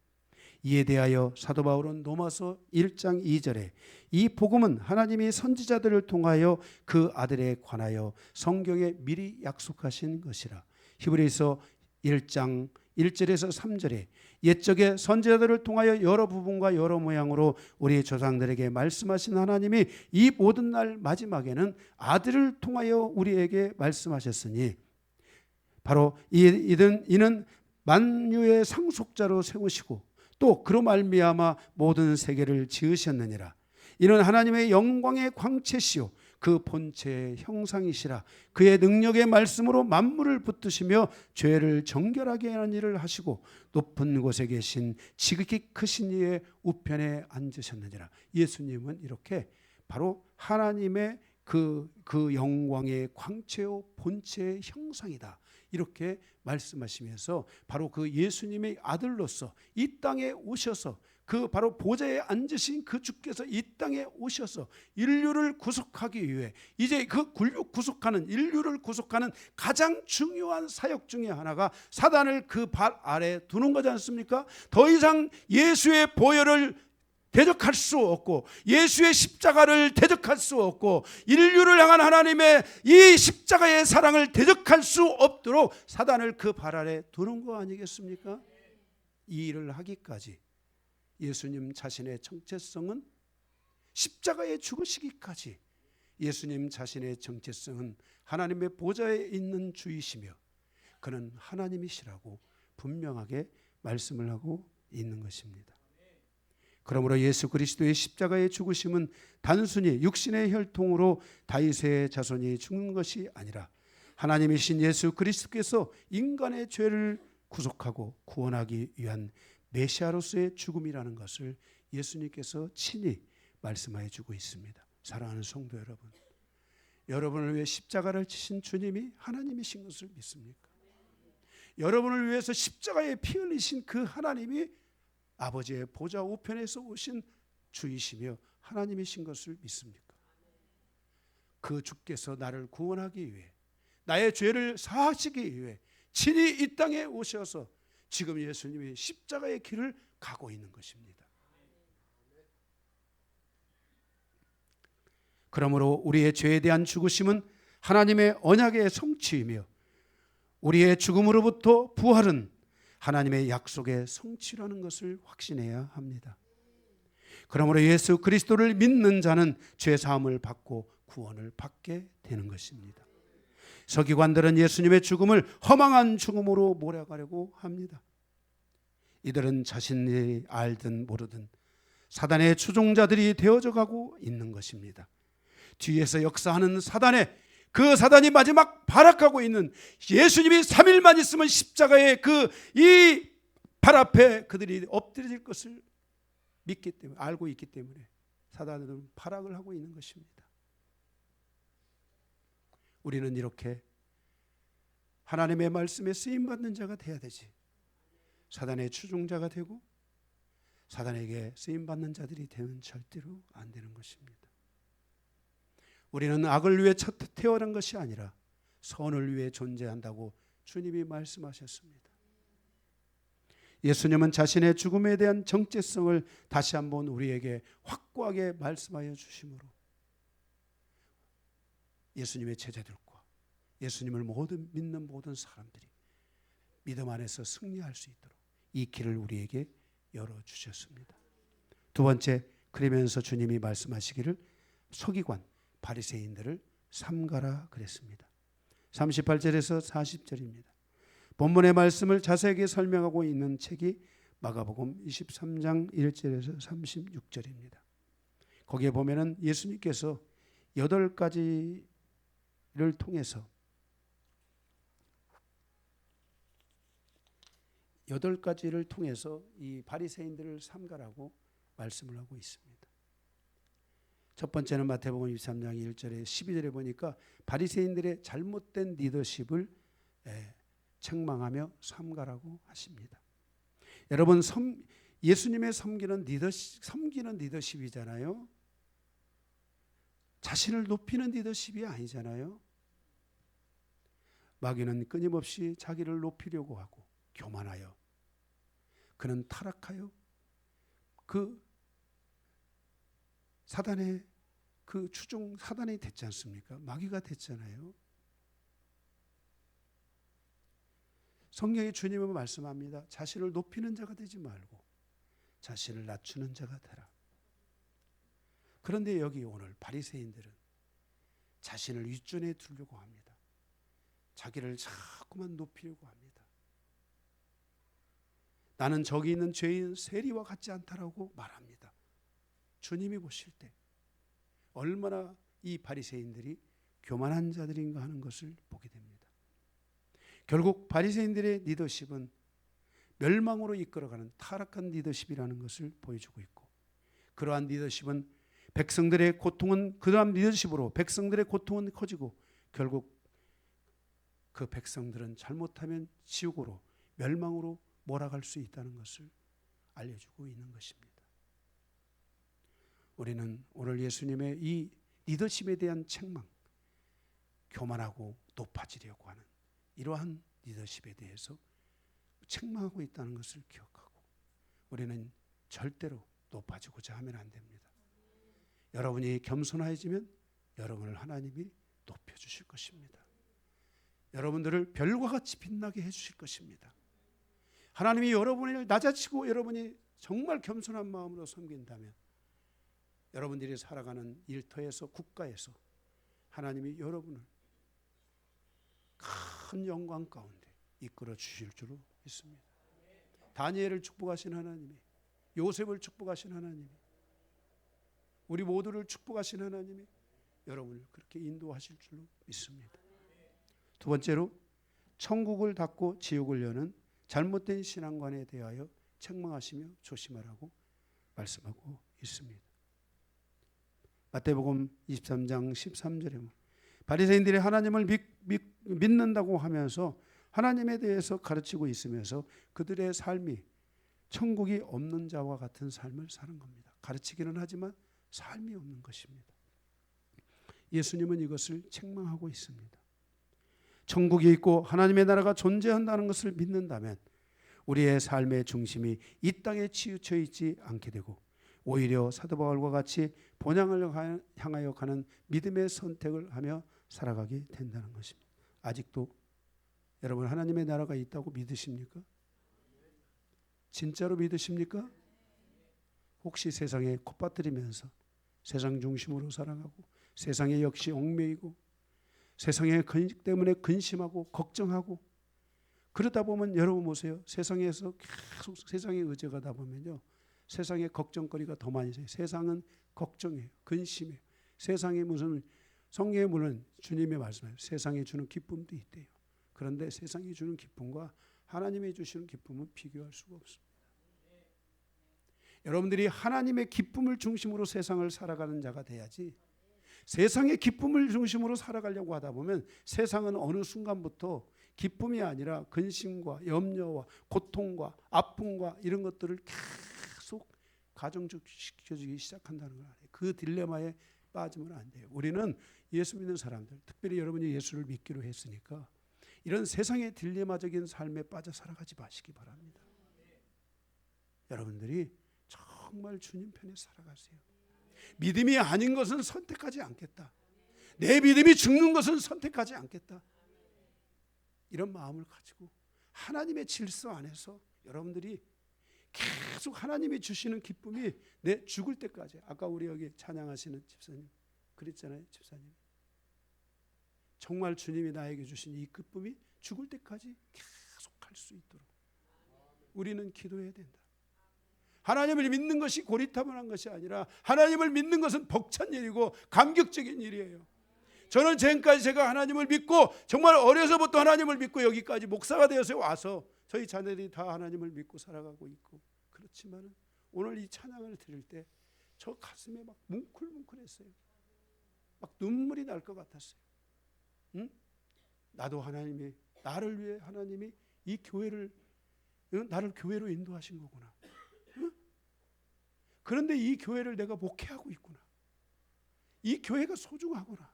이에 대하여 사도 바울은 로마서 1장 2절에 이 복음은 하나님이 선지자들을 통하여 그 아들에 관하여 성경에 미리 약속하신 것이라. 히브리서 1장 1절에서 3절에 옛적에 선지자들을 통하여 여러 부분과 여러 모양으로 우리 조상들에게 말씀하신 하나님이 이 모든 날 마지막에는 아들을 통하여 우리에게 말씀하셨으니 바로 이는 만유의 상속자로 세우시고 또 그로 말미암아 모든 세계를 지으셨느니라. 이는 하나님의 영광의 광채시요 그 본체의 형상이시라. 그의 능력의 말씀으로 만물을 붙드시며 죄를 정결하게 하는 일을 하시고 높은 곳에 계신 지극히 크신 이의 우편에 앉으셨느니라. 예수님은 이렇게 바로 하나님의 그 영광의 광채요 본체의 형상이다, 이렇게 말씀하시면서 바로 그 예수님의 아들로서 이 땅에 오셔서 그 바로 보좌에 앉으신 그 주께서 이 땅에 오셔서 인류를 구속하기 위해 이제 그 구속하는 인류를 구속하는 가장 중요한 사역 중에 하나가 사단을 그 발 아래 두는 거지 않습니까? 더 이상 예수의 보혈을 대적할 수 없고 예수의 십자가를 대적할 수 없고 인류를 향한 하나님의 이 십자가의 사랑을 대적할 수 없도록 사단을 그 발 아래 두는 거 아니겠습니까? 이 일을 하기까지 예수님 자신의 정체성은 십자가에 죽으시기까지 예수님 자신의 정체성은 하나님의 보좌에 있는 주이시며 그는 하나님이시라고 분명하게 말씀을 하고 있는 것입니다. 그러므로 예수 그리스도의 십자가의 죽으심은 단순히 육신의 혈통으로 다윗의 자손이 죽는 것이 아니라 하나님이신 예수 그리스도께서 인간의 죄를 구속하고 구원하기 위한 메시아로서의 죽음이라는 것을 예수님께서 친히 말씀하여 주고 있습니다. 사랑하는 성도 여러분, 여러분을 위해 십자가를 지신 주님이 하나님이신 것을 믿습니까? 여러분을 위해서 십자가에 피 흘리신 그 하나님이 아버지의 보좌 우편에서 오신 주이시며 하나님이신 것을 믿습니까? 그 주께서 나를 구원하기 위해 나의 죄를 사하시기 위해 친히 이 땅에 오셔서 지금 예수님이 십자가의 길을 가고 있는 것입니다. 그러므로 우리의 죄에 대한 죽으심은 하나님의 언약의 성취이며 우리의 죽음으로부터 부활은 하나님의 약속의 성취라는 것을 확신해야 합니다. 그러므로 예수 그리스도를 믿는 자는 죄 사함을 받고 구원을 받게 되는 것입니다. 서기관들은 예수님의 죽음을 허망한 죽음으로 몰아가려고 합니다. 이들은 자신이 알든 모르든 사단의 추종자들이 되어져 가고 있는 것입니다. 뒤에서 역사하는 그 사단이 마지막 발악하고 있는 예수님이 3일만 있으면 십자가의 이 발 앞에 그들이 엎드릴 것을 믿기 때문에, 알고 있기 때문에 사단은 발악을 하고 있는 것입니다. 우리는 이렇게 하나님의 말씀에 쓰임받는 자가 돼야 되지, 사단의 추종자가 되고 사단에게 쓰임받는 자들이 되면 절대로 안 되는 것입니다. 우리는 악을 위해 태어난 것이 아니라 선을 위해 존재한다고 주님이 말씀하셨습니다. 예수님은 자신의 죽음에 대한 정체성을 다시 한번 우리에게 확고하게 말씀하여 주심으로 예수님의 제자들과 예수님을 믿는 모든 사람들이 믿음 안에서 승리할 수 있도록 이 길을 우리에게 열어주셨습니다. 두 번째, 그러면서 주님이 말씀하시기를 서기관 바리새인들을 삼가라 그랬습니다. 38절에서 40절입니다. 본문의 말씀을 자세하게 설명하고 있는 책이 마가복음 23장 1절에서 36절입니다. 거기에 보면은 예수님께서 8가지를 통해서 8가지를 통해서 이 바리새인들을 삼가라고 말씀을 하고 있습니다. 첫 번째는 마태복음 23장 1절에 12절에 보니까 바리새인들의 잘못된 리더십을 책망하며 삼가라고 하십니다. 여러분, 예수님의 섬기는 리더십이잖아요. 자신을 높이는 리더십이 아니잖아요. 마귀는 끊임없이 자기를 높이려고 하고 교만하여 그는 타락하여 그 사단의 그 추종 사단이 됐지 않습니까? 마귀가 됐잖아요. 성경에 주님은 말씀합니다. 자신을 높이는 자가 되지 말고 자신을 낮추는 자가 되라. 그런데 여기 오늘 바리새인들은 자신을 윗존에 두려고 합니다. 자기를 자꾸만 높이려고 합니다. 나는 저기 있는 죄인 세리와 같지 않다라고 말합니다. 주님이 보실 때 얼마나 이 바리새인들이 교만한 자들인가 하는 것을 보게 됩니다. 결국 바리새인들의 리더십은 멸망으로 이끌어가는 타락한 리더십이라는 것을 보여주고 있고, 그러한 리더십은 백성들의 고통은 그러한 리더십으로 백성들의 고통은 커지고 결국 그 백성들은 잘못하면 지옥으로 멸망으로 몰아갈 수 있다는 것을 알려주고 있는 것입니다. 우리는 오늘 예수님의 이 리더십에 대한 책망, 교만하고 높아지려고 하는 이러한 리더십에 대해서 책망하고 있다는 것을 기억하고 우리는 절대로 높아지고자 하면 안 됩니다. 여러분이 겸손해지면 여러분을 하나님이 높여주실 것입니다. 여러분들을 별과 같이 빛나게 해주실 것입니다. 하나님이 여러분을 낮아치고 여러분이 정말 겸손한 마음으로 섬긴다면 여러분들이 살아가는 일터에서 국가에서 하나님이 여러분을 큰 영광 가운데 이끌어 주실 줄로 믿습니다. 다니엘을 축복하신 하나님이, 요셉을 축복하신 하나님이, 우리 모두를 축복하신 하나님이 여러분을 그렇게 인도하실 줄로 믿습니다. 두 번째로 천국을 닫고 지옥을 여는 잘못된 신앙관에 대하여 책망하시며 조심하라고 말씀하고 있습니다. 마태복음 23장 13절에 바리새인들이 하나님을 믿는다고 하면서 하나님에 대해서 가르치고 있으면서 그들의 삶이 천국이 없는 자와 같은 삶을 사는 겁니다. 가르치기는 하지만 삶이 없는 것입니다. 예수님은 이것을 책망하고 있습니다. 천국이 있고 하나님의 나라가 존재한다는 것을 믿는다면 우리의 삶의 중심이 이 땅에 치우쳐 있지 않게 되고 오히려 사도 바울과 같이 본향을 향하여 가는 믿음의 선택을 하며 살아가게 된다는 것입니다. 아직도 여러분 하나님의 나라가 있다고 믿으십니까? 진짜로 믿으십니까? 혹시 세상에 콧받들이면서 세상 중심으로 살아가고 세상에 역시 얽매이고 세상의 근심 때문에 근심하고 걱정하고 그러다 보면 여러분 보세요. 세상에서 계속 세상에 의존하다 보면요. 세상의 걱정거리가 더 많이 생겨요. 세상은 걱정이에요. 근심이에요. 세상에 무슨 성경에 물론 주님의 말씀이에요. 세상에 주는 기쁨도 있대요. 그런데 세상이 주는 기쁨과 하나님이 주시는 기쁨은 비교할 수가 없습니다. 여러분들이 하나님의 기쁨을 중심으로 세상을 살아가는 자가 돼야지 세상의 기쁨을 중심으로 살아가려고 하다 보면 세상은 어느 순간부터 기쁨이 아니라 근심과 염려와 고통과 아픔과 이런 것들을 계속 가중시켜주기 시작한다는 걸 알아요. 그 딜레마에 빠지면 안 돼요. 우리는 예수 믿는 사람들, 특별히 여러분이 예수를 믿기로 했으니까 이런 세상의 딜레마적인 삶에 빠져 살아가지 마시기 바랍니다. 여러분들이 정말 주님 편에 살아가세요. 믿음이 아닌 것은 선택하지 않겠다. 내 믿음이 죽는 것은 선택하지 않겠다. 이런 마음을 가지고 하나님의 질서 안에서 여러분들이 계속 하나님이 주시는 기쁨이 내 죽을 때까지, 아까 우리 여기 찬양하시는 집사님 그랬잖아요. 집사님 정말 주님이 나에게 주신 이 기쁨이 죽을 때까지 계속 갈 수 있도록 우리는 기도해야 된다. 하나님을 믿는 것이 고리타분한 것이 아니라 하나님을 믿는 것은 벅찬 일이고 감격적인 일이에요. 저는 지금까지 제가 하나님을 믿고 정말 어려서부터 하나님을 믿고 여기까지 목사가 되어서 와서 저희 자녀들이 다 하나님을 믿고 살아가고 있고 그렇지만 오늘 이 찬양을 드릴 때 저 가슴에 막 뭉클뭉클했어요. 막 눈물이 날 것 같았어요. 응? 나도 하나님이 나를 위해 하나님이 이 교회를 나를 교회로 인도하신 거구나. 응? 그런데 이 교회를 내가 목회하고 있구나. 이 교회가 소중하구나.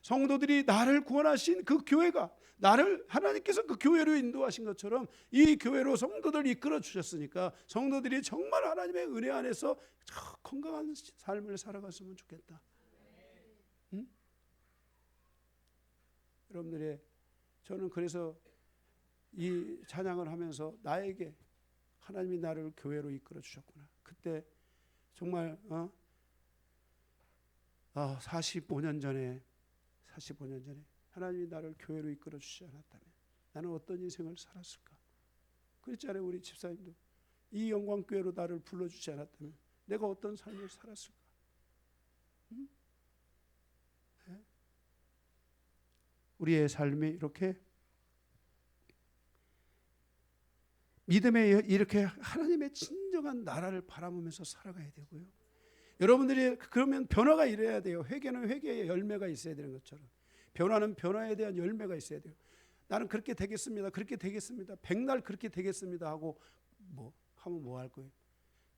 성도들이 나를 구원하신 그 교회가, 나를 하나님께서 그 교회로 인도하신 것처럼 이 교회로 성도들 이끌어 주셨으니까 성도들이 정말 하나님의 은혜 안에서 건강한 삶을 살아갔으면 좋겠다. 응? 여러분들의, 저는 그래서 이 찬양을 하면서 나에게 하나님이 나를 교회로 이끌어 주셨구나. 그때 정말 45년 전에 하나님이 나를 교회로 이끌어 주시지 않았다면 나는 어떤 인생을 살았을까? 그랬잖아요. 우리 집사님도 이 영광교회로 나를 불러주지 않았다면 내가 어떤 삶을 살았을까? 응? 네? 우리의 삶이 이렇게 믿음에 이렇게 하나님의 진정한 나라를 바라보면서 살아가야 되고요. 여러분들이 그러면 변화가 이래야 돼요. 회개는 회개의 열매가 있어야 되는 것처럼 변화는 변화에 대한 열매가 있어야 돼요. 나는 그렇게 되겠습니다. 그렇게 되겠습니다. 백날 그렇게 되겠습니다 하고 하면 뭐 할 거예요?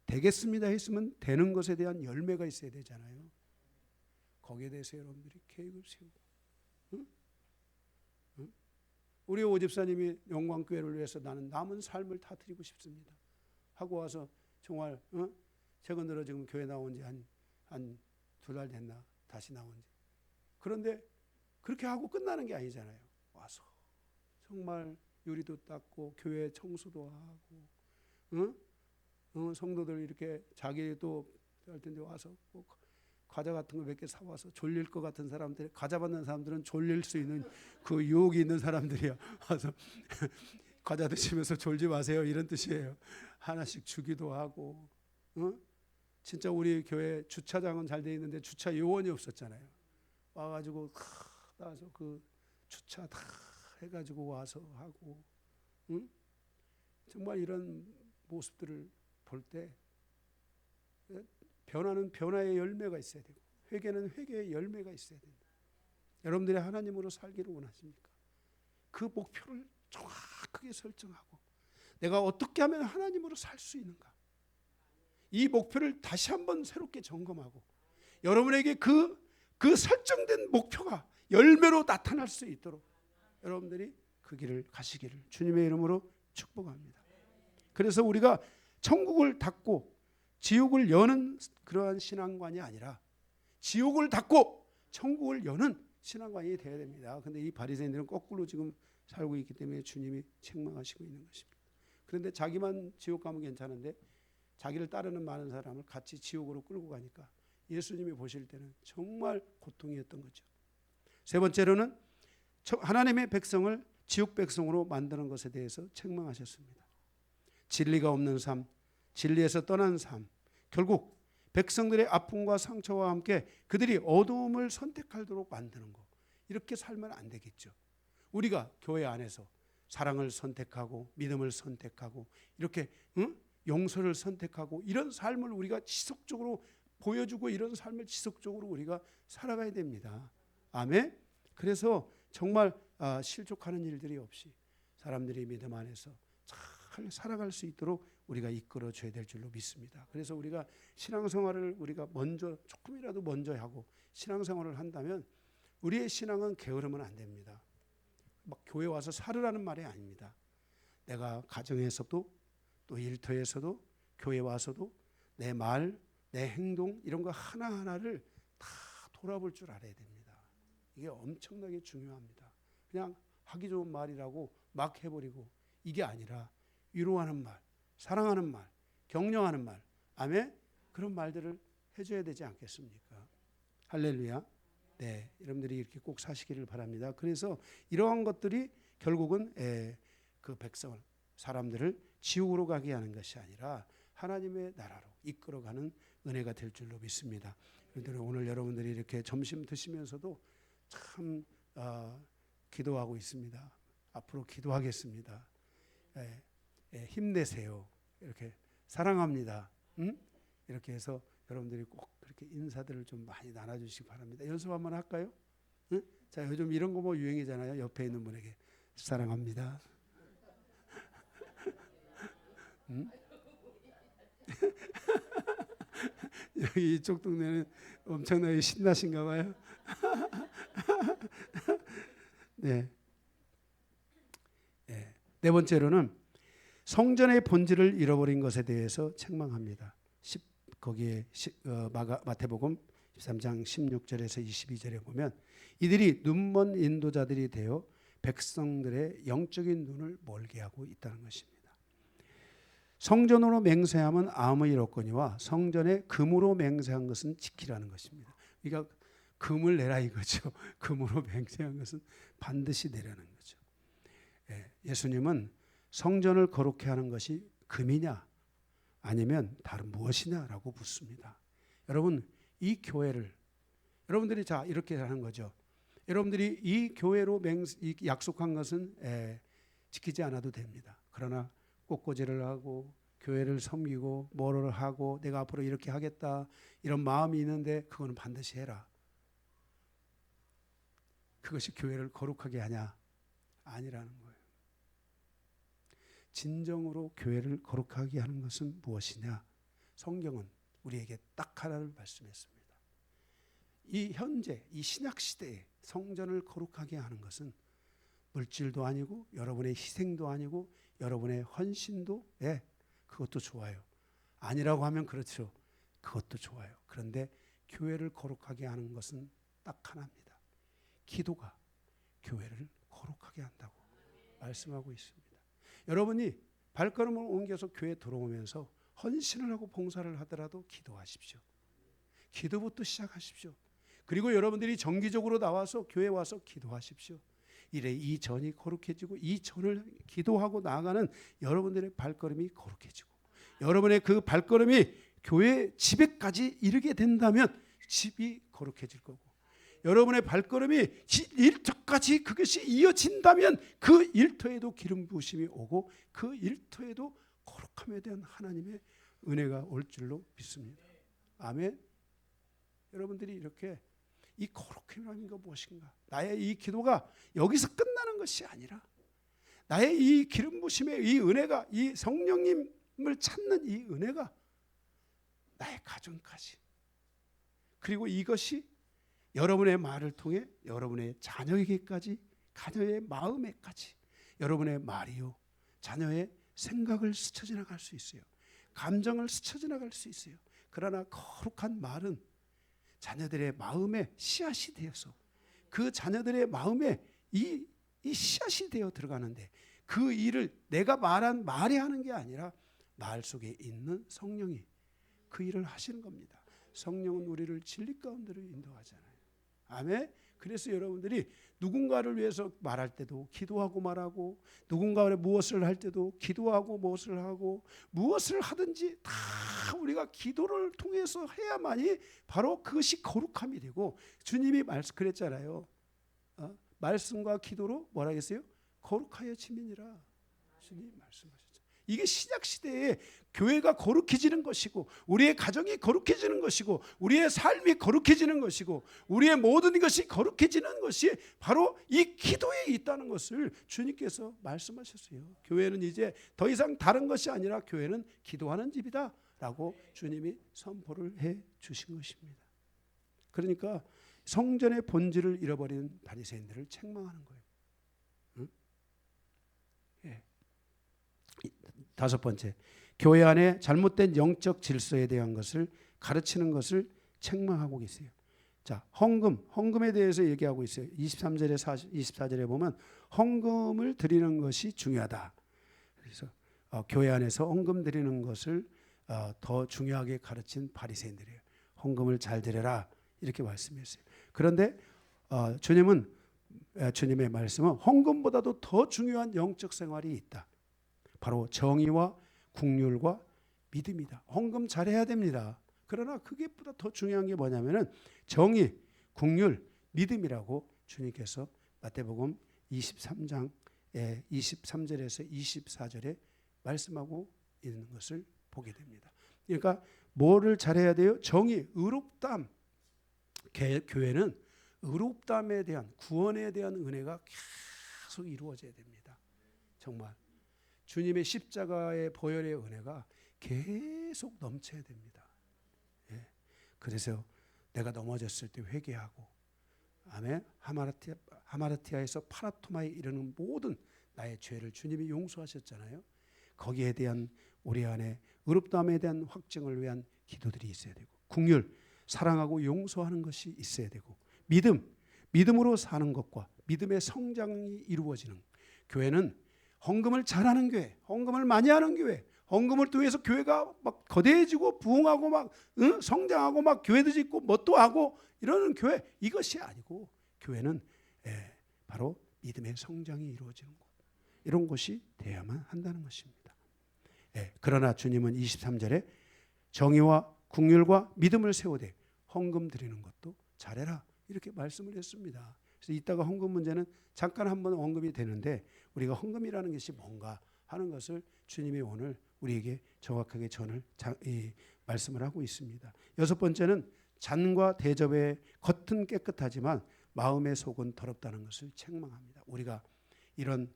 되겠습니다 했으면 되는 것에 대한 열매가 있어야 되잖아요. 거기에 대해서 여러분들이 계획을 세우고, 응? 응? 우리 오 집사님이 영광교회를 위해서 나는 남은 삶을 다 드리고 싶습니다 하고 와서 정말 최근 들어 지금 교회 나온 지 한 2달 됐나 다시 나온 지. 그런데 그렇게 하고 끝나는 게 아니잖아요. 와서 정말 유리도 닦고 교회 청소도 하고 성도들 이렇게 자기도 할 텐데 와서 꼭 과자 같은 거 몇 개 사와서 졸릴 것 같은 사람들, 과자 받는 사람들은 졸릴 수 있는 그 유혹이 있는 사람들이야. 와서 과자 드시면서 졸지 마세요 이런 뜻이에요. 하나씩 주기도 하고. 진짜 우리 교회 주차장은 잘 돼 있는데 주차 요원이 없었잖아요. 와가지고 나서 그 주차 다 해가지고 와서 하고, 정말 이런 모습들을 볼 때 변화는 변화의 열매가 있어야 되고 회개는 회개의 열매가 있어야 된다. 여러분들이 하나님으로 살기를 원하십니까? 그 목표를 정확하게 설정하고 내가 어떻게 하면 하나님으로 살 수 있는가? 이 목표를 다시 한번 새롭게 점검하고 여러분에게 그 설정된 목표가 열매로 나타날 수 있도록 여러분들이 그 길을 가시기를 주님의 이름으로 축복합니다. 그래서 우리가 천국을 닫고 지옥을 여는 그러한 신앙관이 아니라 지옥을 닫고 천국을 여는 신앙관이 되어야 됩니다. 그런데 이 바리새인들은 거꾸로 지금 살고 있기 때문에 주님이 책망하시고 있는 것입니다. 그런데 자기만 지옥 가면 괜찮은데 자기를 따르는 많은 사람을 같이 지옥으로 끌고 가니까 예수님이 보실 때는 정말 고통이었던 거죠. 세 번째로는 하나님의 백성을 지옥 백성으로 만드는 것에 대해서 책망하셨습니다. 진리가 없는 삶, 진리에서 떠난 삶, 결국 백성들의 아픔과 상처와 함께 그들이 어두움을 선택하도록 만드는 것. 이렇게 살면 안 되겠죠. 우리가 교회 안에서 사랑을 선택하고 믿음을 선택하고 이렇게 용서를 선택하고 이런 삶을 우리가 지속적으로 보여주고 이런 삶을 지속적으로 우리가 살아가야 됩니다. 아멘. 그래서 정말 실족하는 일들이 없이 사람들이 믿음 안에서 잘 살아갈 수 있도록 우리가 이끌어 줘야 될 줄로 믿습니다. 그래서 우리가 신앙생활을 우리가 먼저 조금이라도 먼저 하고 신앙생활을 한다면 우리의 신앙은 게으르면 안 됩니다. 막 교회 와서 살으라는 말이 아닙니다. 내가 가정에서도 또 일터에서도 교회 와서도 내 말, 내 행동 이런 거 하나하나를 다 돌아볼 줄 알아야 됩니다. 이게 엄청나게 중요합니다. 그냥 하기 좋은 말이라고 막 해버리고 이게 아니라 위로하는 말, 사랑하는 말, 격려하는 말, 아멘? 그런 말들을 해줘야 되지 않겠습니까? 할렐루야. 네, 여러분들이 이렇게 꼭 사시기를 바랍니다. 그래서 이러한 것들이 결국은 그 백성을, 사람들을 지옥으로 가게 하는 것이 아니라 하나님의 나라로 이끌어가는 은혜가 될 줄로 믿습니다. 오늘 여러분들이 이렇게 점심 드시면서도 참 기도하고 있습니다. 앞으로 기도하겠습니다. 힘내세요. 이렇게 사랑합니다. 이렇게 해서 여러분들이 꼭 그렇게 인사들을 좀 많이 나눠주시기 바랍니다. 연습 한번 할까요? 자, 요즘 이런 거 뭐 유행이잖아요. 옆에 있는 분에게 사랑합니다. 여기 이쪽 동네는 엄청나게 신나신가 봐요. 네. 네. 네 번째로는 성전의 본질을 잃어버린 것에 대해서 책망합니다. 거기에 마태복음 13장 16절에서 22절에 보면 이들이 눈먼 인도자들이 되어 백성들의 영적인 눈을 멀게 하고 있다는 것입니다. 성전으로 맹세함은 아무 일 없거니와 성전에 금으로 맹세한 것은 지키라는 것입니다. 그러니까 금을 내라 이거죠. 금으로 맹세한 것은 반드시 내라는 거죠. 예수님은 성전을 거룩해 하는 것이 금이냐 아니면 다른 무엇이냐라고 묻습니다. 여러분 이 교회를 여러분들이 자 이렇게 하는 거죠. 여러분들이 이 교회로 약속한 것은 지키지 않아도 됩니다. 그러나 꽃꽂이를 하고 교회를 섬기고 뭐를 하고 내가 앞으로 이렇게 하겠다 이런 마음이 있는데 그거는 반드시 해라. 그것이 교회를 거룩하게 하냐? 아니라는 거예요. 진정으로 교회를 거룩하게 하는 것은 무엇이냐? 성경은 우리에게 딱 하나를 말씀했습니다. 이 현재 이 신약 시대에 성전을 거룩하게 하는 것은 물질도 아니고 여러분의 희생도 아니고 여러분의 헌신도 그것도 좋아요. 아니라고 하면 그렇죠. 그것도 좋아요. 그런데 교회를 거룩하게 하는 것은 딱 하나입니다. 기도가 교회를 거룩하게 한다고 말씀하고 있습니다. 여러분이 발걸음을 옮겨서 교회에 들어오면서 헌신을 하고 봉사를 하더라도 기도하십시오. 기도부터 시작하십시오. 그리고 여러분들이 정기적으로 나와서 교회에 와서 기도하십시오. 이래 이 전이 거룩해지고 이 전을 기도하고 나아가는 여러분들의 발걸음이 거룩해지고 여러분의 그 발걸음이 교회 집에까지 이르게 된다면 집이 거룩해질 거고 여러분의 발걸음이 일터까지 그것이 이어진다면 그 일터에도 기름 부으심이 오고 그 일터에도 거룩함에 대한 하나님의 은혜가 올 줄로 믿습니다. 아멘. 여러분들이 이렇게 이 거룩함이라는 게 무엇인가? 나의 이 기도가 여기서 끝나는 것이 아니라 나의 이 기름 부으심의 이 은혜가 이 성령님을 찾는 이 은혜가 나의 가정까지 그리고 이것이 여러분의 말을 통해 여러분의 자녀에게까지 자녀의 마음에까지 여러분의 말이요 자녀의 생각을 스쳐 지나갈 수 있어요. 감정을 스쳐 지나갈 수 있어요. 그러나 거룩한 말은 자녀들의 마음에 씨앗이 되어서 그 자녀들의 마음에 이 씨앗이 되어 들어가는데 그 일을 내가 말한 말이 하는 게 아니라 말 속에 있는 성령이 그 일을 하시는 겁니다. 성령은 우리를 진리 가운데로 인도하잖아요. 아멘. 그래서 여러분들이 누군가를 위해서 말할 때도 기도하고 말하고 누군가를 무엇을 할 때도 기도하고 무엇을 하고 무엇을 하든지 다 우리가 기도를 통해서 해야만이 바로 그것이 거룩함이 되고 주님이 그랬잖아요. 말씀과 기도로 뭐라 했어요? 거룩하여 지민이라 주님이 말씀하셨죠. 이게 신약 시대에 교회가 거룩해지는 것이고 우리의 가정이 거룩해지는 것이고 우리의 삶이 거룩해지는 것이고 우리의 모든 것이 거룩해지는 것이 바로 이 기도에 있다는 것을 주님께서 말씀하셨어요. 교회는 이제 더 이상 다른 것이 아니라 교회는 기도하는 집이다 라고 주님이 선포를 해 주신 것입니다. 그러니까 성전의 본질을 잃어버린 바리새인들을 책망하는 거예요. 응? 예. 다섯 번째, 교회 안에 잘못된 영적 질서에 대한 것을 가르치는 것을 책망하고 계세요. 자, 헌금에 대해서 얘기하고 있어요. 23절에 24절에 보면 헌금을 드리는 것이 중요하다. 그래서 교회 안에서 헌금 드리는 것을 더 중요하게 가르친 바리새인들이에요. 헌금을 잘 드려라 이렇게 말씀했어요. 그런데 주님의 말씀은 헌금보다도 더 중요한 영적 생활이 있다. 바로 정의와 국률과 믿음이다. 헌금 잘해야 됩니다. 그러나 그게보다 더 중요한 게 뭐냐면은 정의, 국률, 믿음이라고 주님께서 마태복음 23장에 23절에서 24절에 말씀하고 있는 것을 보게 됩니다. 그러니까 뭐를 잘해야 돼요? 정의, 의롭담. 교회는 의롭담에 대한 구원에 대한 은혜가 계속 이루어져야 됩니다. 정말 주님의 십자가의 보혈의 은혜가 계속 넘쳐야 됩니다. 예. 그래서 내가 넘어졌을 때 회개하고 아멘. 하마르티아에서 파라토마에 이르는 모든 나의 죄를 주님이 용서하셨잖아요. 거기에 대한 우리 안에 의롭다함에 대한 확증을 위한 기도들이 있어야 되고, 긍휼, 사랑하고 용서하는 것이 있어야 되고, 믿음으로 사는 것과 믿음의 성장이 이루어지는 교회는 헌금을 잘하는 교회, 헌금을 많이 하는 교회, 헌금을 통해서 교회가 막 거대해지고 부흥하고 막 성장하고 막 교회도 짓고 뭣도 하고 이러는 교회, 이것이 아니고 교회는 바로 믿음의 성장이 이루어지는 것, 이런 것이 돼야만 한다는 것입니다. 그러나 주님은 23절에 정의와 긍휼과 믿음을 세우되 헌금 드리는 것도 잘해라, 이렇게 말씀을 했습니다. 그래서 이따가 헌금 문제는 잠깐 한번 언급이 되는데, 우리가 헌금이라는 것이 뭔가 하는 것을 주님이 오늘 우리에게 정확하게 말씀을 하고 있습니다. 6번째는 잔과 대접의 겉은 깨끗하지만 마음의 속은 더럽다는 것을 책망합니다. 우리가 이런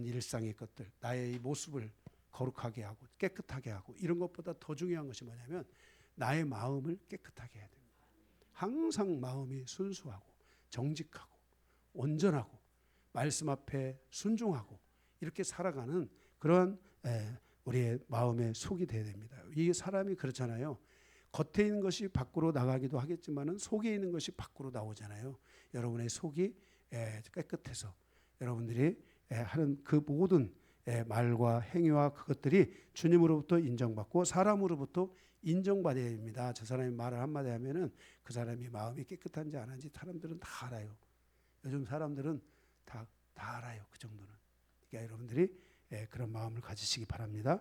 일상의 것들, 나의 모습을 거룩하게 하고 깨끗하게 하고 이런 것보다 더 중요한 것이 뭐냐면 나의 마음을 깨끗하게 해야 됩니다. 항상 마음이 순수하고 정직하고 온전하고 말씀 앞에 순종하고 이렇게 살아가는 그러한 우리의 마음의 속이 되어야 됩니다. 이 사람이 그렇잖아요. 겉에 있는 것이 밖으로 나가기도 하겠지만은 속에 있는 것이 밖으로 나오잖아요. 여러분의 속이 깨끗해서 여러분들이 하는 그 모든 말과 행위와 그것들이 주님으로부터 인정받고 사람으로부터 인정받아야 됩니다. 저 사람이 말을 한마디 하면은 그 사람이 마음이 깨끗한지 안 한지 사람들은 다 알아요. 요즘 사람들은 다 알아요. 그 정도는. 그러니까 여러분들이 그런 마음을 가지시기 바랍니다.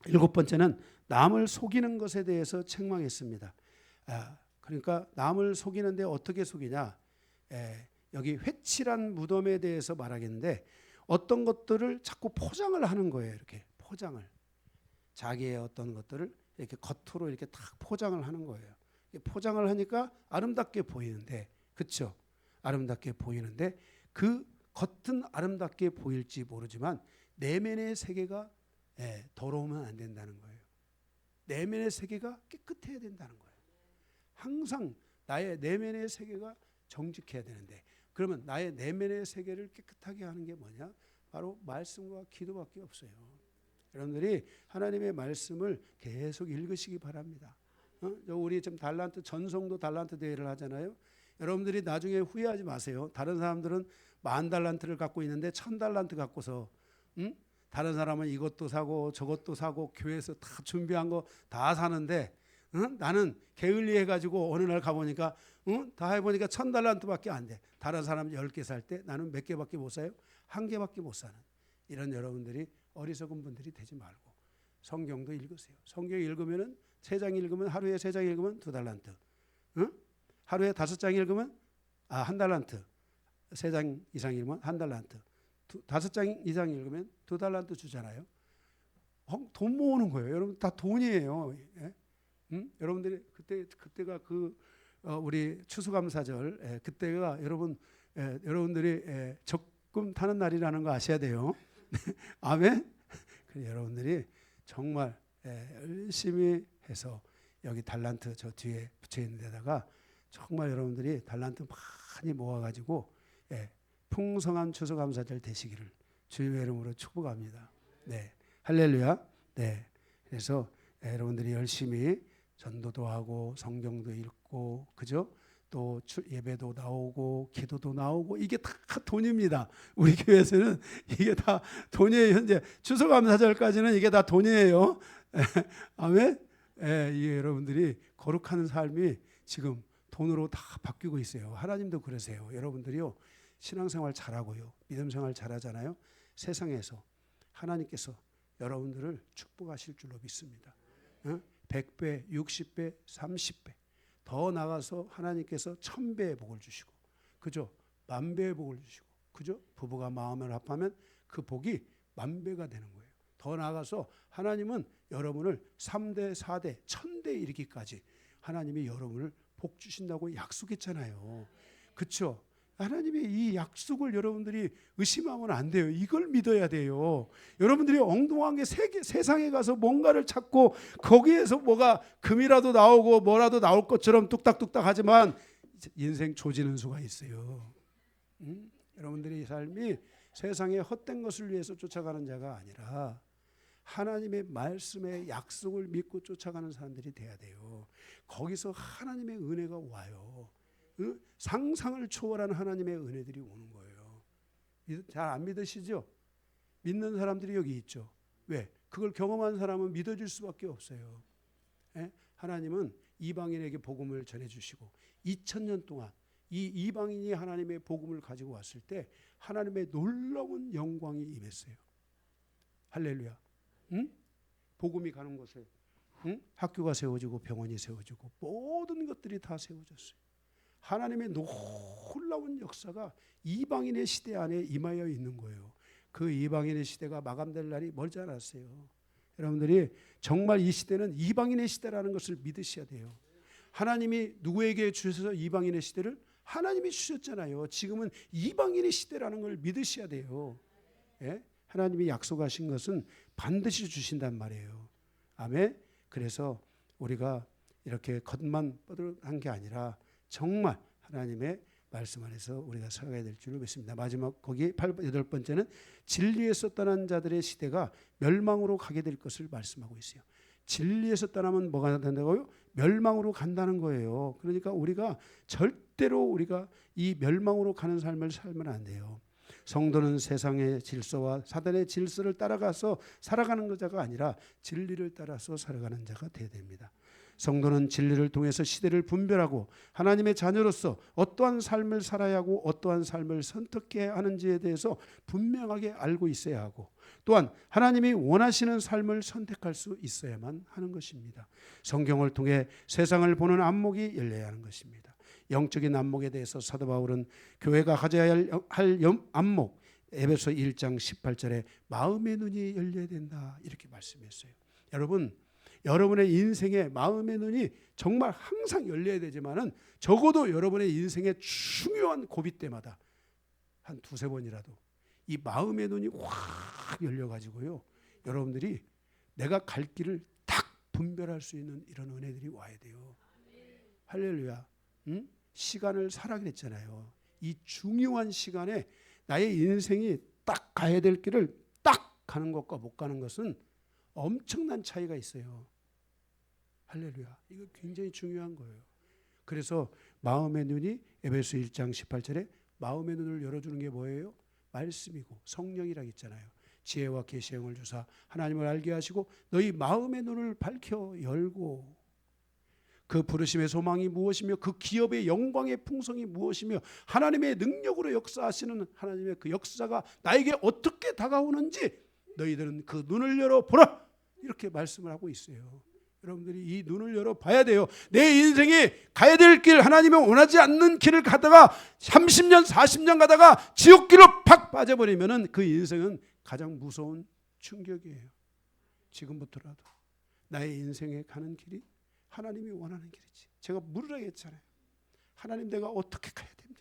7번째는 남을 속이는 것에 대해서 책망했습니다. 그러니까 남을 속이는데 어떻게 속이냐? 여기 회칠한 무덤에 대해서 말하겠는데 어떤 것들을 자꾸 포장을 하는 거예요. 이렇게 포장을. 자기의 어떤 것들을 이렇게 겉으로 이렇게 딱 포장을 하는 거예요. 포장을 하니까 아름답게 보이는데, 그렇죠? 아름답게 보이는데 그 겉은 아름답게 보일지 모르지만 내면의 세계가 더러우면 안 된다는 거예요. 내면의 세계가 깨끗해야 된다는 거예요. 항상 나의 내면의 세계가 정직해야 되는데, 그러면 나의 내면의 세계를 깨끗하게 하는 게 뭐냐? 바로 말씀과 기도밖에 없어요. 여러분들이 하나님의 말씀을 계속 읽으시기 바랍니다. 우리 지금 달란트 전성도 달란트 대회를 하잖아요. 여러분들이 나중에 후회하지 마세요. 다른 사람들은 10,000달란트를 갖고 있는데 1,000달란트 갖고서 다른 사람은 이것도 사고 저것도 사고 교회에서 다 준비한 거 다 사는데 나는 게을리해가지고 어느 날 가보니까 다 해보니까 1,000달란트밖에 안 돼. 다른 사람은 10개 살 때 나는 몇 개밖에 못 사요? 1개밖에 못 사는 이런 여러분들이 어리석은 분들이 되지 말고 성경도 읽으세요. 성경 읽으면은 3장 읽으면 하루에 3장 읽으면 2달란트. 하루에 5장 읽으면 1달란트. 3장 이상 읽으면 1달란트. 5장 이상 읽으면 2달란트 주잖아요. 돈 모으는 거예요. 여러분 다 돈이에요. 여러분들이 그때가 우리 추수감사절 그때가 여러분들이 적금 타는 날이라는 거 아셔야 돼요. 아멘. 여러분들이 정말 열심히 해서 여기 달란트 저 뒤에 붙여 있는 데다가 정말 여러분들이 달란트 많이 모아가지고 풍성한 추수감사절 되시기를 주님의 이름으로 축복합니다. 네, 할렐루야. 네, 그래서 여러분들이 열심히 전도도 하고 성경도 읽고, 그죠? 또 예배도 나오고 기도도 나오고 이게 다 돈입니다. 우리 교회에서는 이게 다 돈이에요. 현재 추수감사절까지는 이게 다 돈이에요. 아멘. 이게 여러분들이 거룩한 삶이 지금 돈으로 다 바뀌고 있어요. 하나님도 그러세요. 여러분들이요 신앙생활 잘하고요 믿음생활 잘하잖아요. 세상에서 하나님께서 여러분들을 축복하실 줄로 믿습니다. 100배, 60배, 30배 더 나가서 하나님께서 1000배의 복을 주시고, 그죠? 10,000배의 복을 주시고, 그죠? 부부가 마음을 합하면 그 복이 10,000배가 되는 거예요. 더 나가서 하나님은 여러분을 3대, 4대, 1000대 이르기까지 하나님이 여러분을 복 주신다고 약속했잖아요. 그렇죠? 하나님의 이 약속을 여러분들이 의심하면 안 돼요. 이걸 믿어야 돼요. 여러분들이 엉뚱한 게 세상에 가서 뭔가를 찾고 거기에서 뭐가 금이라도 나오고 뭐라도 나올 것처럼 뚝딱뚝딱 하지만 인생 조지는 수가 있어요. 여러분들의 삶이 세상의 헛된 것을 위해서 쫓아가는 자가 아니라 하나님의 말씀의 약속을 믿고 쫓아가는 사람들이 돼야 돼요. 거기서 하나님의 은혜가 와요. 상상을 초월한 하나님의 은혜들이 오는 거예요. 잘 안 믿으시죠? 믿는 사람들이 여기 있죠. 왜? 그걸 경험한 사람은 믿어줄 수밖에 없어요. 하나님은 이방인에게 복음을 전해주시고 2000년 동안 이 이방인이 하나님의 복음을 가지고 왔을 때 하나님의 놀라운 영광이 임했어요. 할렐루야. 복음이 가는 곳에 학교가 세워지고 병원이 세워지고 모든 것들이 다 세워졌어요. 하나님의 놀라운 역사가 이방인의 시대 안에 임하여 있는 거예요. 그 이방인의 시대가 마감될 날이 멀지 않았어요. 여러분들이 정말 이 시대는 이방인의 시대라는 것을 믿으셔야 돼요. 하나님이 누구에게 주셔서 이방인의 시대를? 하나님이 주셨잖아요. 지금은 이방인의 시대라는 걸 믿으셔야 돼요. 예? 하나님이 약속하신 것은 반드시 주신단 말이에요. 아멘. 그래서 우리가 이렇게 겉만 뻗어한 게 아니라 정말 하나님의 말씀 안에서 우리가 살아가야 될 줄을 믿습니다. 마지막 거기 8번째는 진리에서 떠난 자들의 시대가 멸망으로 가게 될 것을 말씀하고 있어요. 진리에서 떠나면 뭐가 된다고요? 멸망으로 간다는 거예요. 그러니까 우리가 절대로 우리가 이 멸망으로 가는 삶을 살면 안 돼요. 성도는 세상의 질서와 사단의 질서를 따라가서 살아가는 자가 아니라 진리를 따라서 살아가는 자가 되어야 됩니다. 성도는 진리를 통해서 시대를 분별하고 하나님의 자녀로서 어떠한 삶을 살아야 하고 어떠한 삶을 선택해야 하는지에 대해서 분명하게 알고 있어야 하고 또한 하나님이 원하시는 삶을 선택할 수 있어야만 하는 것입니다. 성경을 통해 세상을 보는 안목이 열려야 하는 것입니다. 영적인 안목에 대해서 사도 바울은 교회가 가져야 할 안목 에베소 1장 18절에 마음의 눈이 열려야 된다 이렇게 말씀했어요. 여러분의 인생에 마음의 눈이 정말 항상 열려야 되지만은 적어도 여러분의 인생의 중요한 고비 때마다 한 두세 번이라도 이 마음의 눈이 확 열려가지고요. 여러분들이 내가 갈 길을 딱 분별할 수 있는 이런 은혜들이 와야 돼요. 할렐루야. 시간을 사라 그랬잖아요. 이 중요한 시간에 나의 인생이 딱 가야 될 길을 딱 가는 것과 못 가는 것은 엄청난 차이가 있어요. 할렐루야. 이거 굉장히 중요한 거예요. 그래서 마음의 눈이 에베소 1장 18절에 마음의 눈을 열어주는 게 뭐예요? 말씀이고 성령이라고 했잖아요. 지혜와 계시의 영을 주사 하나님을 알게 하시고 너희 마음의 눈을 밝혀 열고 그 부르심의 소망이 무엇이며 그 기업의 영광의 풍성이 무엇이며 하나님의 능력으로 역사하시는 하나님의 그 역사가 나에게 어떻게 다가오는지 너희들은 그 눈을 열어보라 이렇게 말씀을 하고 있어요. 여러분들이 이 눈을 열어봐야 돼요. 내 인생이 가야 될 길 하나님이 원하지 않는 길을 가다가 30년 40년 가다가 지옥길로 팍 빠져버리면 그 인생은 가장 무서운 충격이에요. 지금부터라도 나의 인생에 가는 길이 하나님이 원하는 길이지. 제가 물으라고 했잖아요. 하나님 내가 어떻게 가야 됩니까?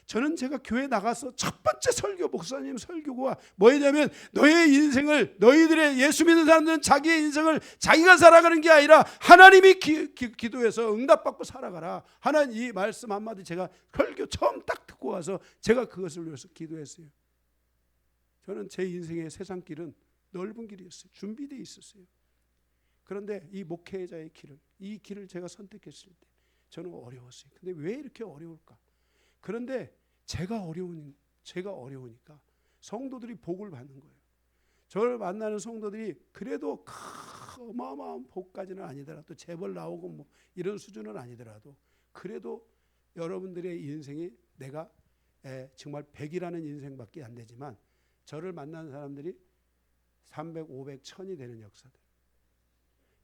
저는 제가 교회 나가서 첫 번째 설교 목사님 설교가 뭐냐면 너의 인생을 너희들의 예수 믿는 사람들은 자기의 인생을 자기가 살아가는 게 아니라 하나님이 기도해서 응답받고 살아가라. 하나님 이 말씀 한마디 제가 설교 처음 딱 듣고 와서 제가 그것을 위해서 기도했어요. 저는 제 인생의 세상 길은 넓은 길이었어요. 준비되어 있었어요. 그런데 이 목회자의 길을 이 길을 제가 선택했을 때 저는 어려웠어요. 근데 왜 이렇게 어려울까? 그런데 제가 어려우니까 성도들이 복을 받는 거예요. 저를 만나는 성도들이 그래도 어마어마한 복까지는 아니더라도 재벌 나오고 뭐 이런 수준은 아니더라도 그래도 여러분들의 인생이 내가 정말 100이라는 인생밖에 안 되지만 저를 만나는 사람들이 300, 500, 1000이 되는 역사들.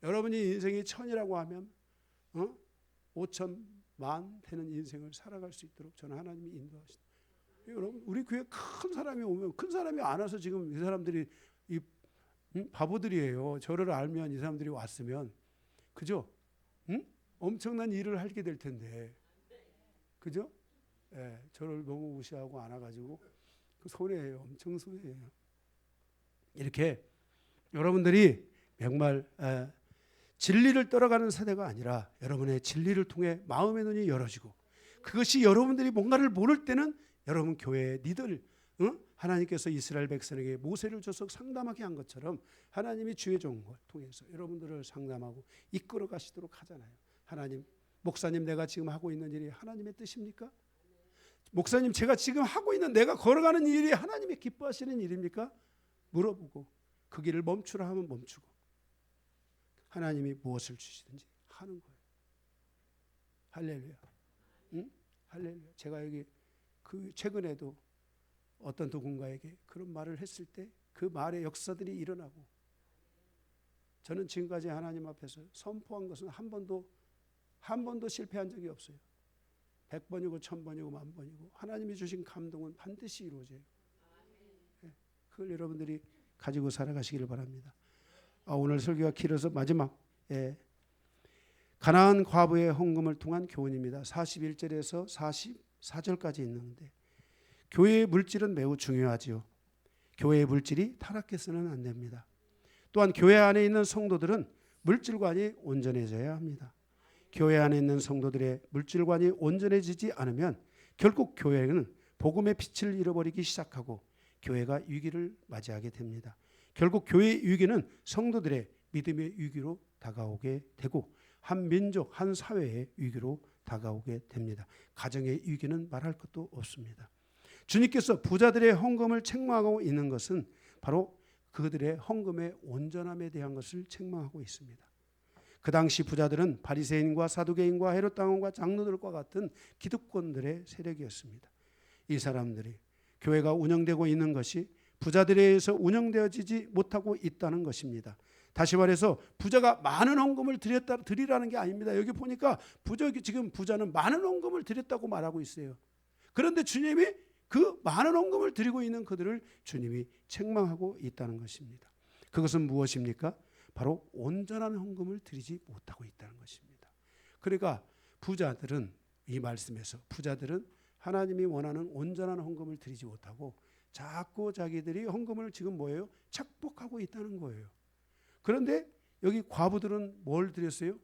여러분이 인생이 1000이라고 하면 5000만 되는 인생을 살아갈 수 있도록 저는 하나님이 인도하신다. 여러분 우리 교회 큰 사람이 오면 큰 사람이 안 와서 지금 이 사람들이 이 바보들이에요. 저를 알면 이 사람들이 왔으면 그죠? 엄청난 일을 하게 될 텐데 그죠? 저를 너무 무시하고 안 와가지고 그 손해예요. 엄청 손해예요. 이렇게 여러분들이 정말 진리를 따라가는 세대가 아니라 여러분의 진리를 통해 마음의 눈이 열어지고, 그것이 여러분들이 뭔가를 모를 때는 여러분 교회의 리더를, 하나님께서 이스라엘 백성에게 모세를 줘서 상담하게 한 것처럼 하나님이 주의 종을 통해서 여러분들을 상담하고 이끌어 가시도록 하잖아요. 하나님, 목사님 내가 지금 하고 있는 일이 하나님의 뜻입니까? 목사님 제가 지금 하고 있는 내가 걸어가는 일이 하나님이 기뻐하시는 일입니까? 물어보고 그 길을 멈추라 하면 멈추고 하나님이 무엇을 주시든지 하는 거예요. 할렐루야. 응? 할렐루야. 제가 여기 그 최근에도 어떤 누군가에게 그런 말을 했을 때 그 말의 역사들이 일어나고, 저는 지금까지 하나님 앞에서 선포한 것은 한 번도 실패한 적이 없어요. 100번이고 1000번이고 10,000번이고 하나님이 주신 감동은 반드시 이루어져요. 그걸 여러분들이 가지고 살아가시기를 바랍니다. 오늘 설교가 길어서 마지막, 가나안 과부의 헌금을 통한 교훈입니다. 41절에서 44절까지 있는데, 교회의 물질은 매우 중요하지요. 교회의 물질이 타락해서는 안 됩니다. 또한 교회 안에 있는 성도들은 물질관이 온전해져야 합니다. 교회 안에 있는 성도들의 물질관이 온전해지지 않으면 결국 교회는 복음의 빛을 잃어버리기 시작하고 교회가 위기를 맞이하게 됩니다. 결국 교회의 위기는 성도들의 믿음의 위기로 다가오게 되고 한 민족, 한 사회의 위기로 다가오게 됩니다. 가정의 위기는 말할 것도 없습니다. 주님께서 부자들의 헌금을 책망하고 있는 것은 바로 그들의 헌금의 온전함에 대한 것을 책망하고 있습니다. 그 당시 부자들은 바리새인과 사두개인과 헤롯 왕과 장로들과 같은 기득권들의 세력이었습니다. 이 사람들이 교회가 운영되고 있는 것이 부자들에 의해서 운영되어지지 못하고 있다는 것입니다. 다시 말해서 부자가 많은 헌금을 드리라는 게 아닙니다. 여기 보니까 지금 부자는 많은 헌금을 드렸다고 말하고 있어요. 그런데 주님이 그 많은 헌금을 드리고 있는 그들을 주님이 책망하고 있다는 것입니다. 그것은 무엇입니까? 바로 온전한 헌금을 드리지 못하고 있다는 것입니다. 그러니까 부자들은, 이 말씀에서 부자들은 하나님이 원하는 온전한 헌금을 드리지 못하고 자꾸 자기들이 헌금을 지금 뭐예요? 착복하고 있다는 거예요. 그런데 여기 과부들은 뭘 드렸어요?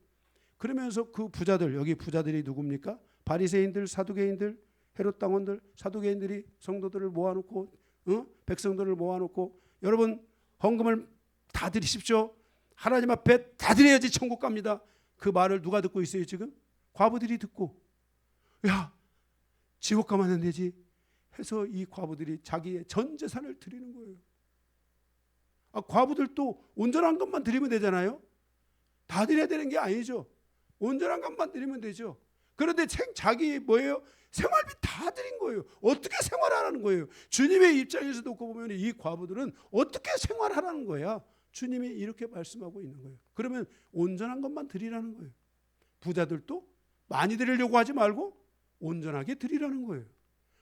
그러면서 그 부자들, 여기 부자들이 누굽니까? 바리새인들, 사두개인들, 헤롯 당원들, 사두개인들이 성도들을 모아놓고, 백성들을 모아놓고, 여러분 헌금을 다 드리십시오. 하나님 앞에 다 드려야지 천국 갑니다. 그 말을 누가 듣고 있어요 지금? 과부들이 듣고, 야 지옥 가면 안 되지 해서 이 과부들이 자기의 전 재산을 드리는 거예요. 과부들도 온전한 것만 드리면 되잖아요. 다 드려야 되는 게 아니죠. 온전한 것만 드리면 되죠. 그런데 자기 뭐예요? 생활비 다 드린 거예요. 어떻게 생활하라는 거예요? 주님의 입장에서 놓고 보면 이 과부들은 어떻게 생활하라는 거야? 주님이 이렇게 말씀하고 있는 거예요. 그러면 온전한 것만 드리라는 거예요. 부자들도 많이 드리려고 하지 말고 온전하게 드리라는 거예요.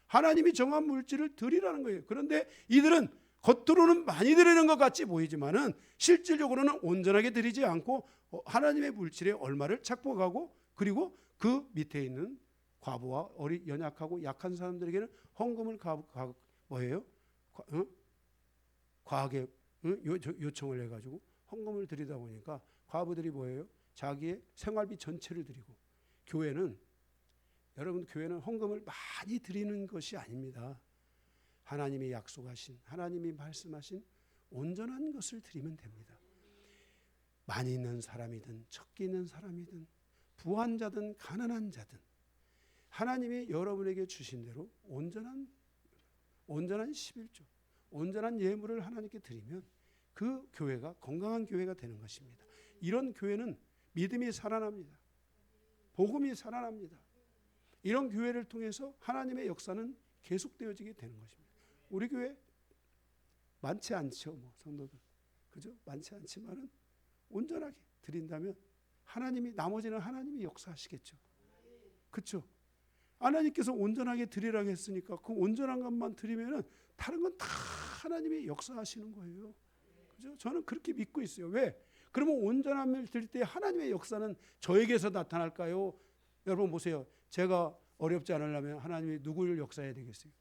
하나님이 정한 물질을 드리라는 거예요. 그런데 이들은 겉으로는 많이 드리는 것 같이 보이지만은 실질적으로는 온전하게 드리지 않고 하나님의 물질에 얼마를 착복하고, 그리고 그 밑에 있는 과부와 연약하고 약한 사람들에게는 헌금을 과하게 요청을 해가지고 헌금을 드리다 보니까 과부들이 뭐예요? 자기의 생활비 전체를 드리고, 교회는, 여러분 교회는 헌금을 많이 드리는 것이 아닙니다. 하나님이 약속하신, 하나님이 말씀하신 온전한 것을 드리면 됩니다. 많이 있는 사람이든 적게 있는 사람이든 부한 자든 가난한 자든 하나님이 여러분에게 주신 대로 온전한 11조, 온전한 예물을 하나님께 드리면 그 교회가 건강한 교회가 되는 것입니다. 이런 교회는 믿음이 살아납니다. 복음이 살아납니다. 이런 교회를 통해서 하나님의 역사는 계속되어지게 되는 것입니다. 우리 교회 많지 않죠, 성도들, 그죠? 많지 않지만은 온전하게 드린다면 나머지는 하나님이 역사하시겠죠. 그렇죠? 하나님께서 온전하게 드리라고 했으니까 그 온전한 것만 드리면은 다른 건 다 하나님이 역사하시는 거예요. 그죠? 저는 그렇게 믿고 있어요. 왜? 그러면 온전함을 드릴 때 하나님의 역사는 저에게서 나타날까요? 여러분 보세요. 제가 어렵지 않으려면 하나님이 누구를 역사해야 되겠어요?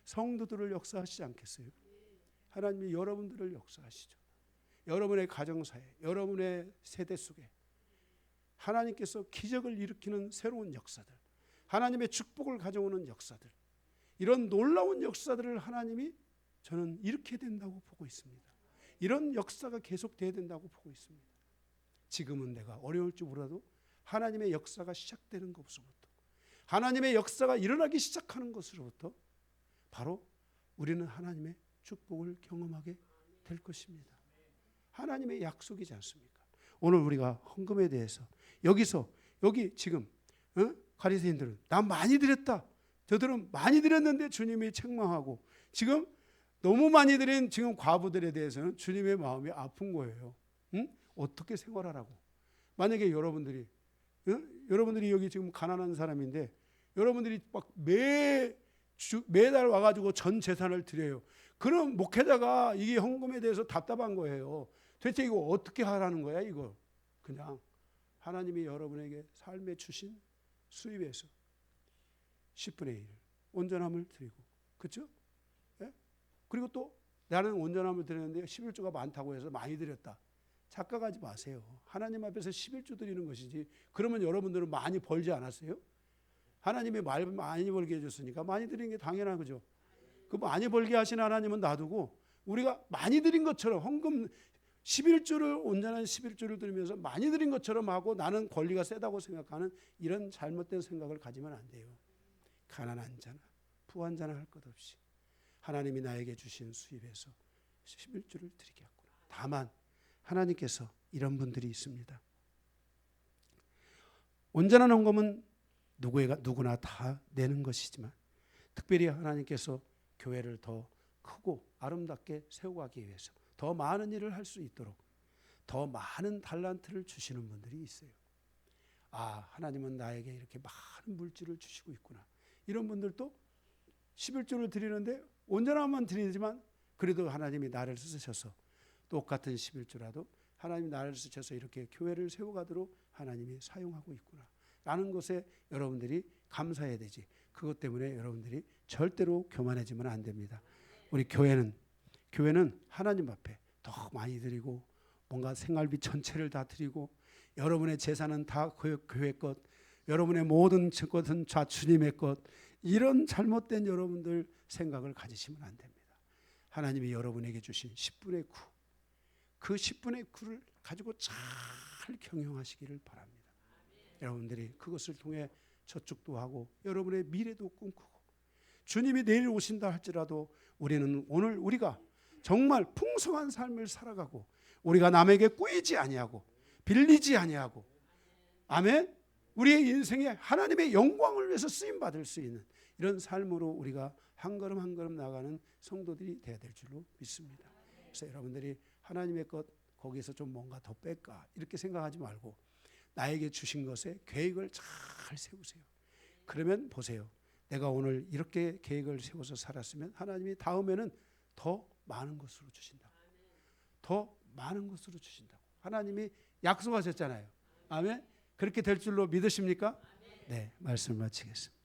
성도들을 역사하시지 않겠어요? 하나님이 여러분들을 역사하시죠. 여러분의 가정사에, 여러분의 세대 속에 하나님께서 기적을 일으키는 새로운 역사들, 하나님의 축복을 가져오는 역사들, 이런 놀라운 역사들을 하나님이 저는 이렇게 된다고 보고 있습니다. 이런 역사가 계속돼야 된다고 보고 있습니다. 지금은 내가 어려울지 몰라도 하나님의 역사가 시작되는 것부터, 하나님의 역사가 일어나기 시작하는 것으로부터 바로 우리는 하나님의 축복을 경험하게 될 것입니다. 하나님의 약속이지 않습니까? 오늘 우리가 헌금에 대해서 여기 지금 가리새인들은 나 많이 드렸다, 저들은 많이 드렸는데 주님이 책망하고, 지금 너무 많이 드린 지금 과부들에 대해서는 주님의 마음이 아픈 거예요. 어떻게 생활하라고. 만약에 여러분들이 여기 지금 가난한 사람인데 여러분들이 막 매달 와가지고 전 재산을 드려요. 그럼 목회자가 이게 헌금에 대해서 답답한 거예요. 대체 이거 어떻게 하라는 거야? 이거 그냥 하나님이 여러분에게 삶에 주신 수입에서 10분의 1 온전함을 드리고, 그렇죠? 예? 그리고 또 나는 온전함을 드렸는데 11조가 많다고 해서 많이 드렸다, 착각하지 마세요. 하나님 앞에서 11조 드리는 것이지, 그러면 여러분들은 많이 벌지 않았어요? 하나님이 많이 벌게 해줬으니까 많이 드리는 게 당연한 거죠. 그 많이 벌게 하신 하나님은 놔두고 우리가 많이 드린 것처럼 헌금 11조를 온전한 11조를 드리면서 많이 드린 것처럼 하고 나는 권리가 세다고 생각하는 이런 잘못된 생각을 가지면 안 돼요. 가난한 자나 부한 자나 할 것 없이 하나님이 나에게 주신 수입에서 11조를 드리겠구나. 다만 하나님께서 이런 분들이 있습니다. 온전한 헌금은 누구나 다 내는 것이지만 특별히 하나님께서 교회를 더 크고 아름답게 세워가기 위해서 더 많은 일을 할 수 있도록 더 많은 달란트를 주시는 분들이 있어요. 아, 하나님은 나에게 이렇게 많은 물질을 주시고 있구나. 이런 분들도 11조를 드리는데 온전함만 드리지만 그래도 하나님이 나를 쓰셔서 똑같은 11조라도 하나님이 나를 쓰셔서 이렇게 교회를 세워가도록 하나님이 사용하고 있구나 라는 것에 여러분들이 감사해야 되지. 그것 때문에 여러분들이 절대로 교만해지면 안 됩니다. 우리 교회는 하나님 앞에 더 많이 드리고 뭔가 생활비 전체를 다 드리고 여러분의 재산은 다 교회 것, 여러분의 모든 것은 다 주님의 것, 이런 잘못된 여러분들 생각을 가지시면 안 됩니다. 하나님이 여러분에게 주신 10분의 9, 그 10분의 9를 가지고 잘 경영하시기를 바랍니다. 여러분들이 그것을 통해 저축도 하고 여러분의 미래도 꿈꾸고, 주님이 내일 오신다 할지라도 우리는 오늘 우리가 정말 풍성한 삶을 살아가고 우리가 남에게 꾸이지 아니하고 빌리지 아니하고, 아멘, 우리의 인생에 하나님의 영광을 위해서 쓰임받을 수 있는 이런 삶으로 우리가 한 걸음 한 걸음 나가는 성도들이 되어야 될 줄로 믿습니다. 그래서 여러분들이 하나님의 것 거기에서 좀 뭔가 더 뺄까 이렇게 생각하지 말고 나에게 주신 것에 계획을 잘 세우세요. 그러면 보세요. 내가 오늘 이렇게 계획을 세워서 살았으면 하나님이 다음에는 더 많은 것으로 주신다. 더 많은 것으로 주신다고 하나님이 약속하셨잖아요. 아멘. 그렇게 될 줄로 믿으십니까? 네, 말씀을 마치겠습니다.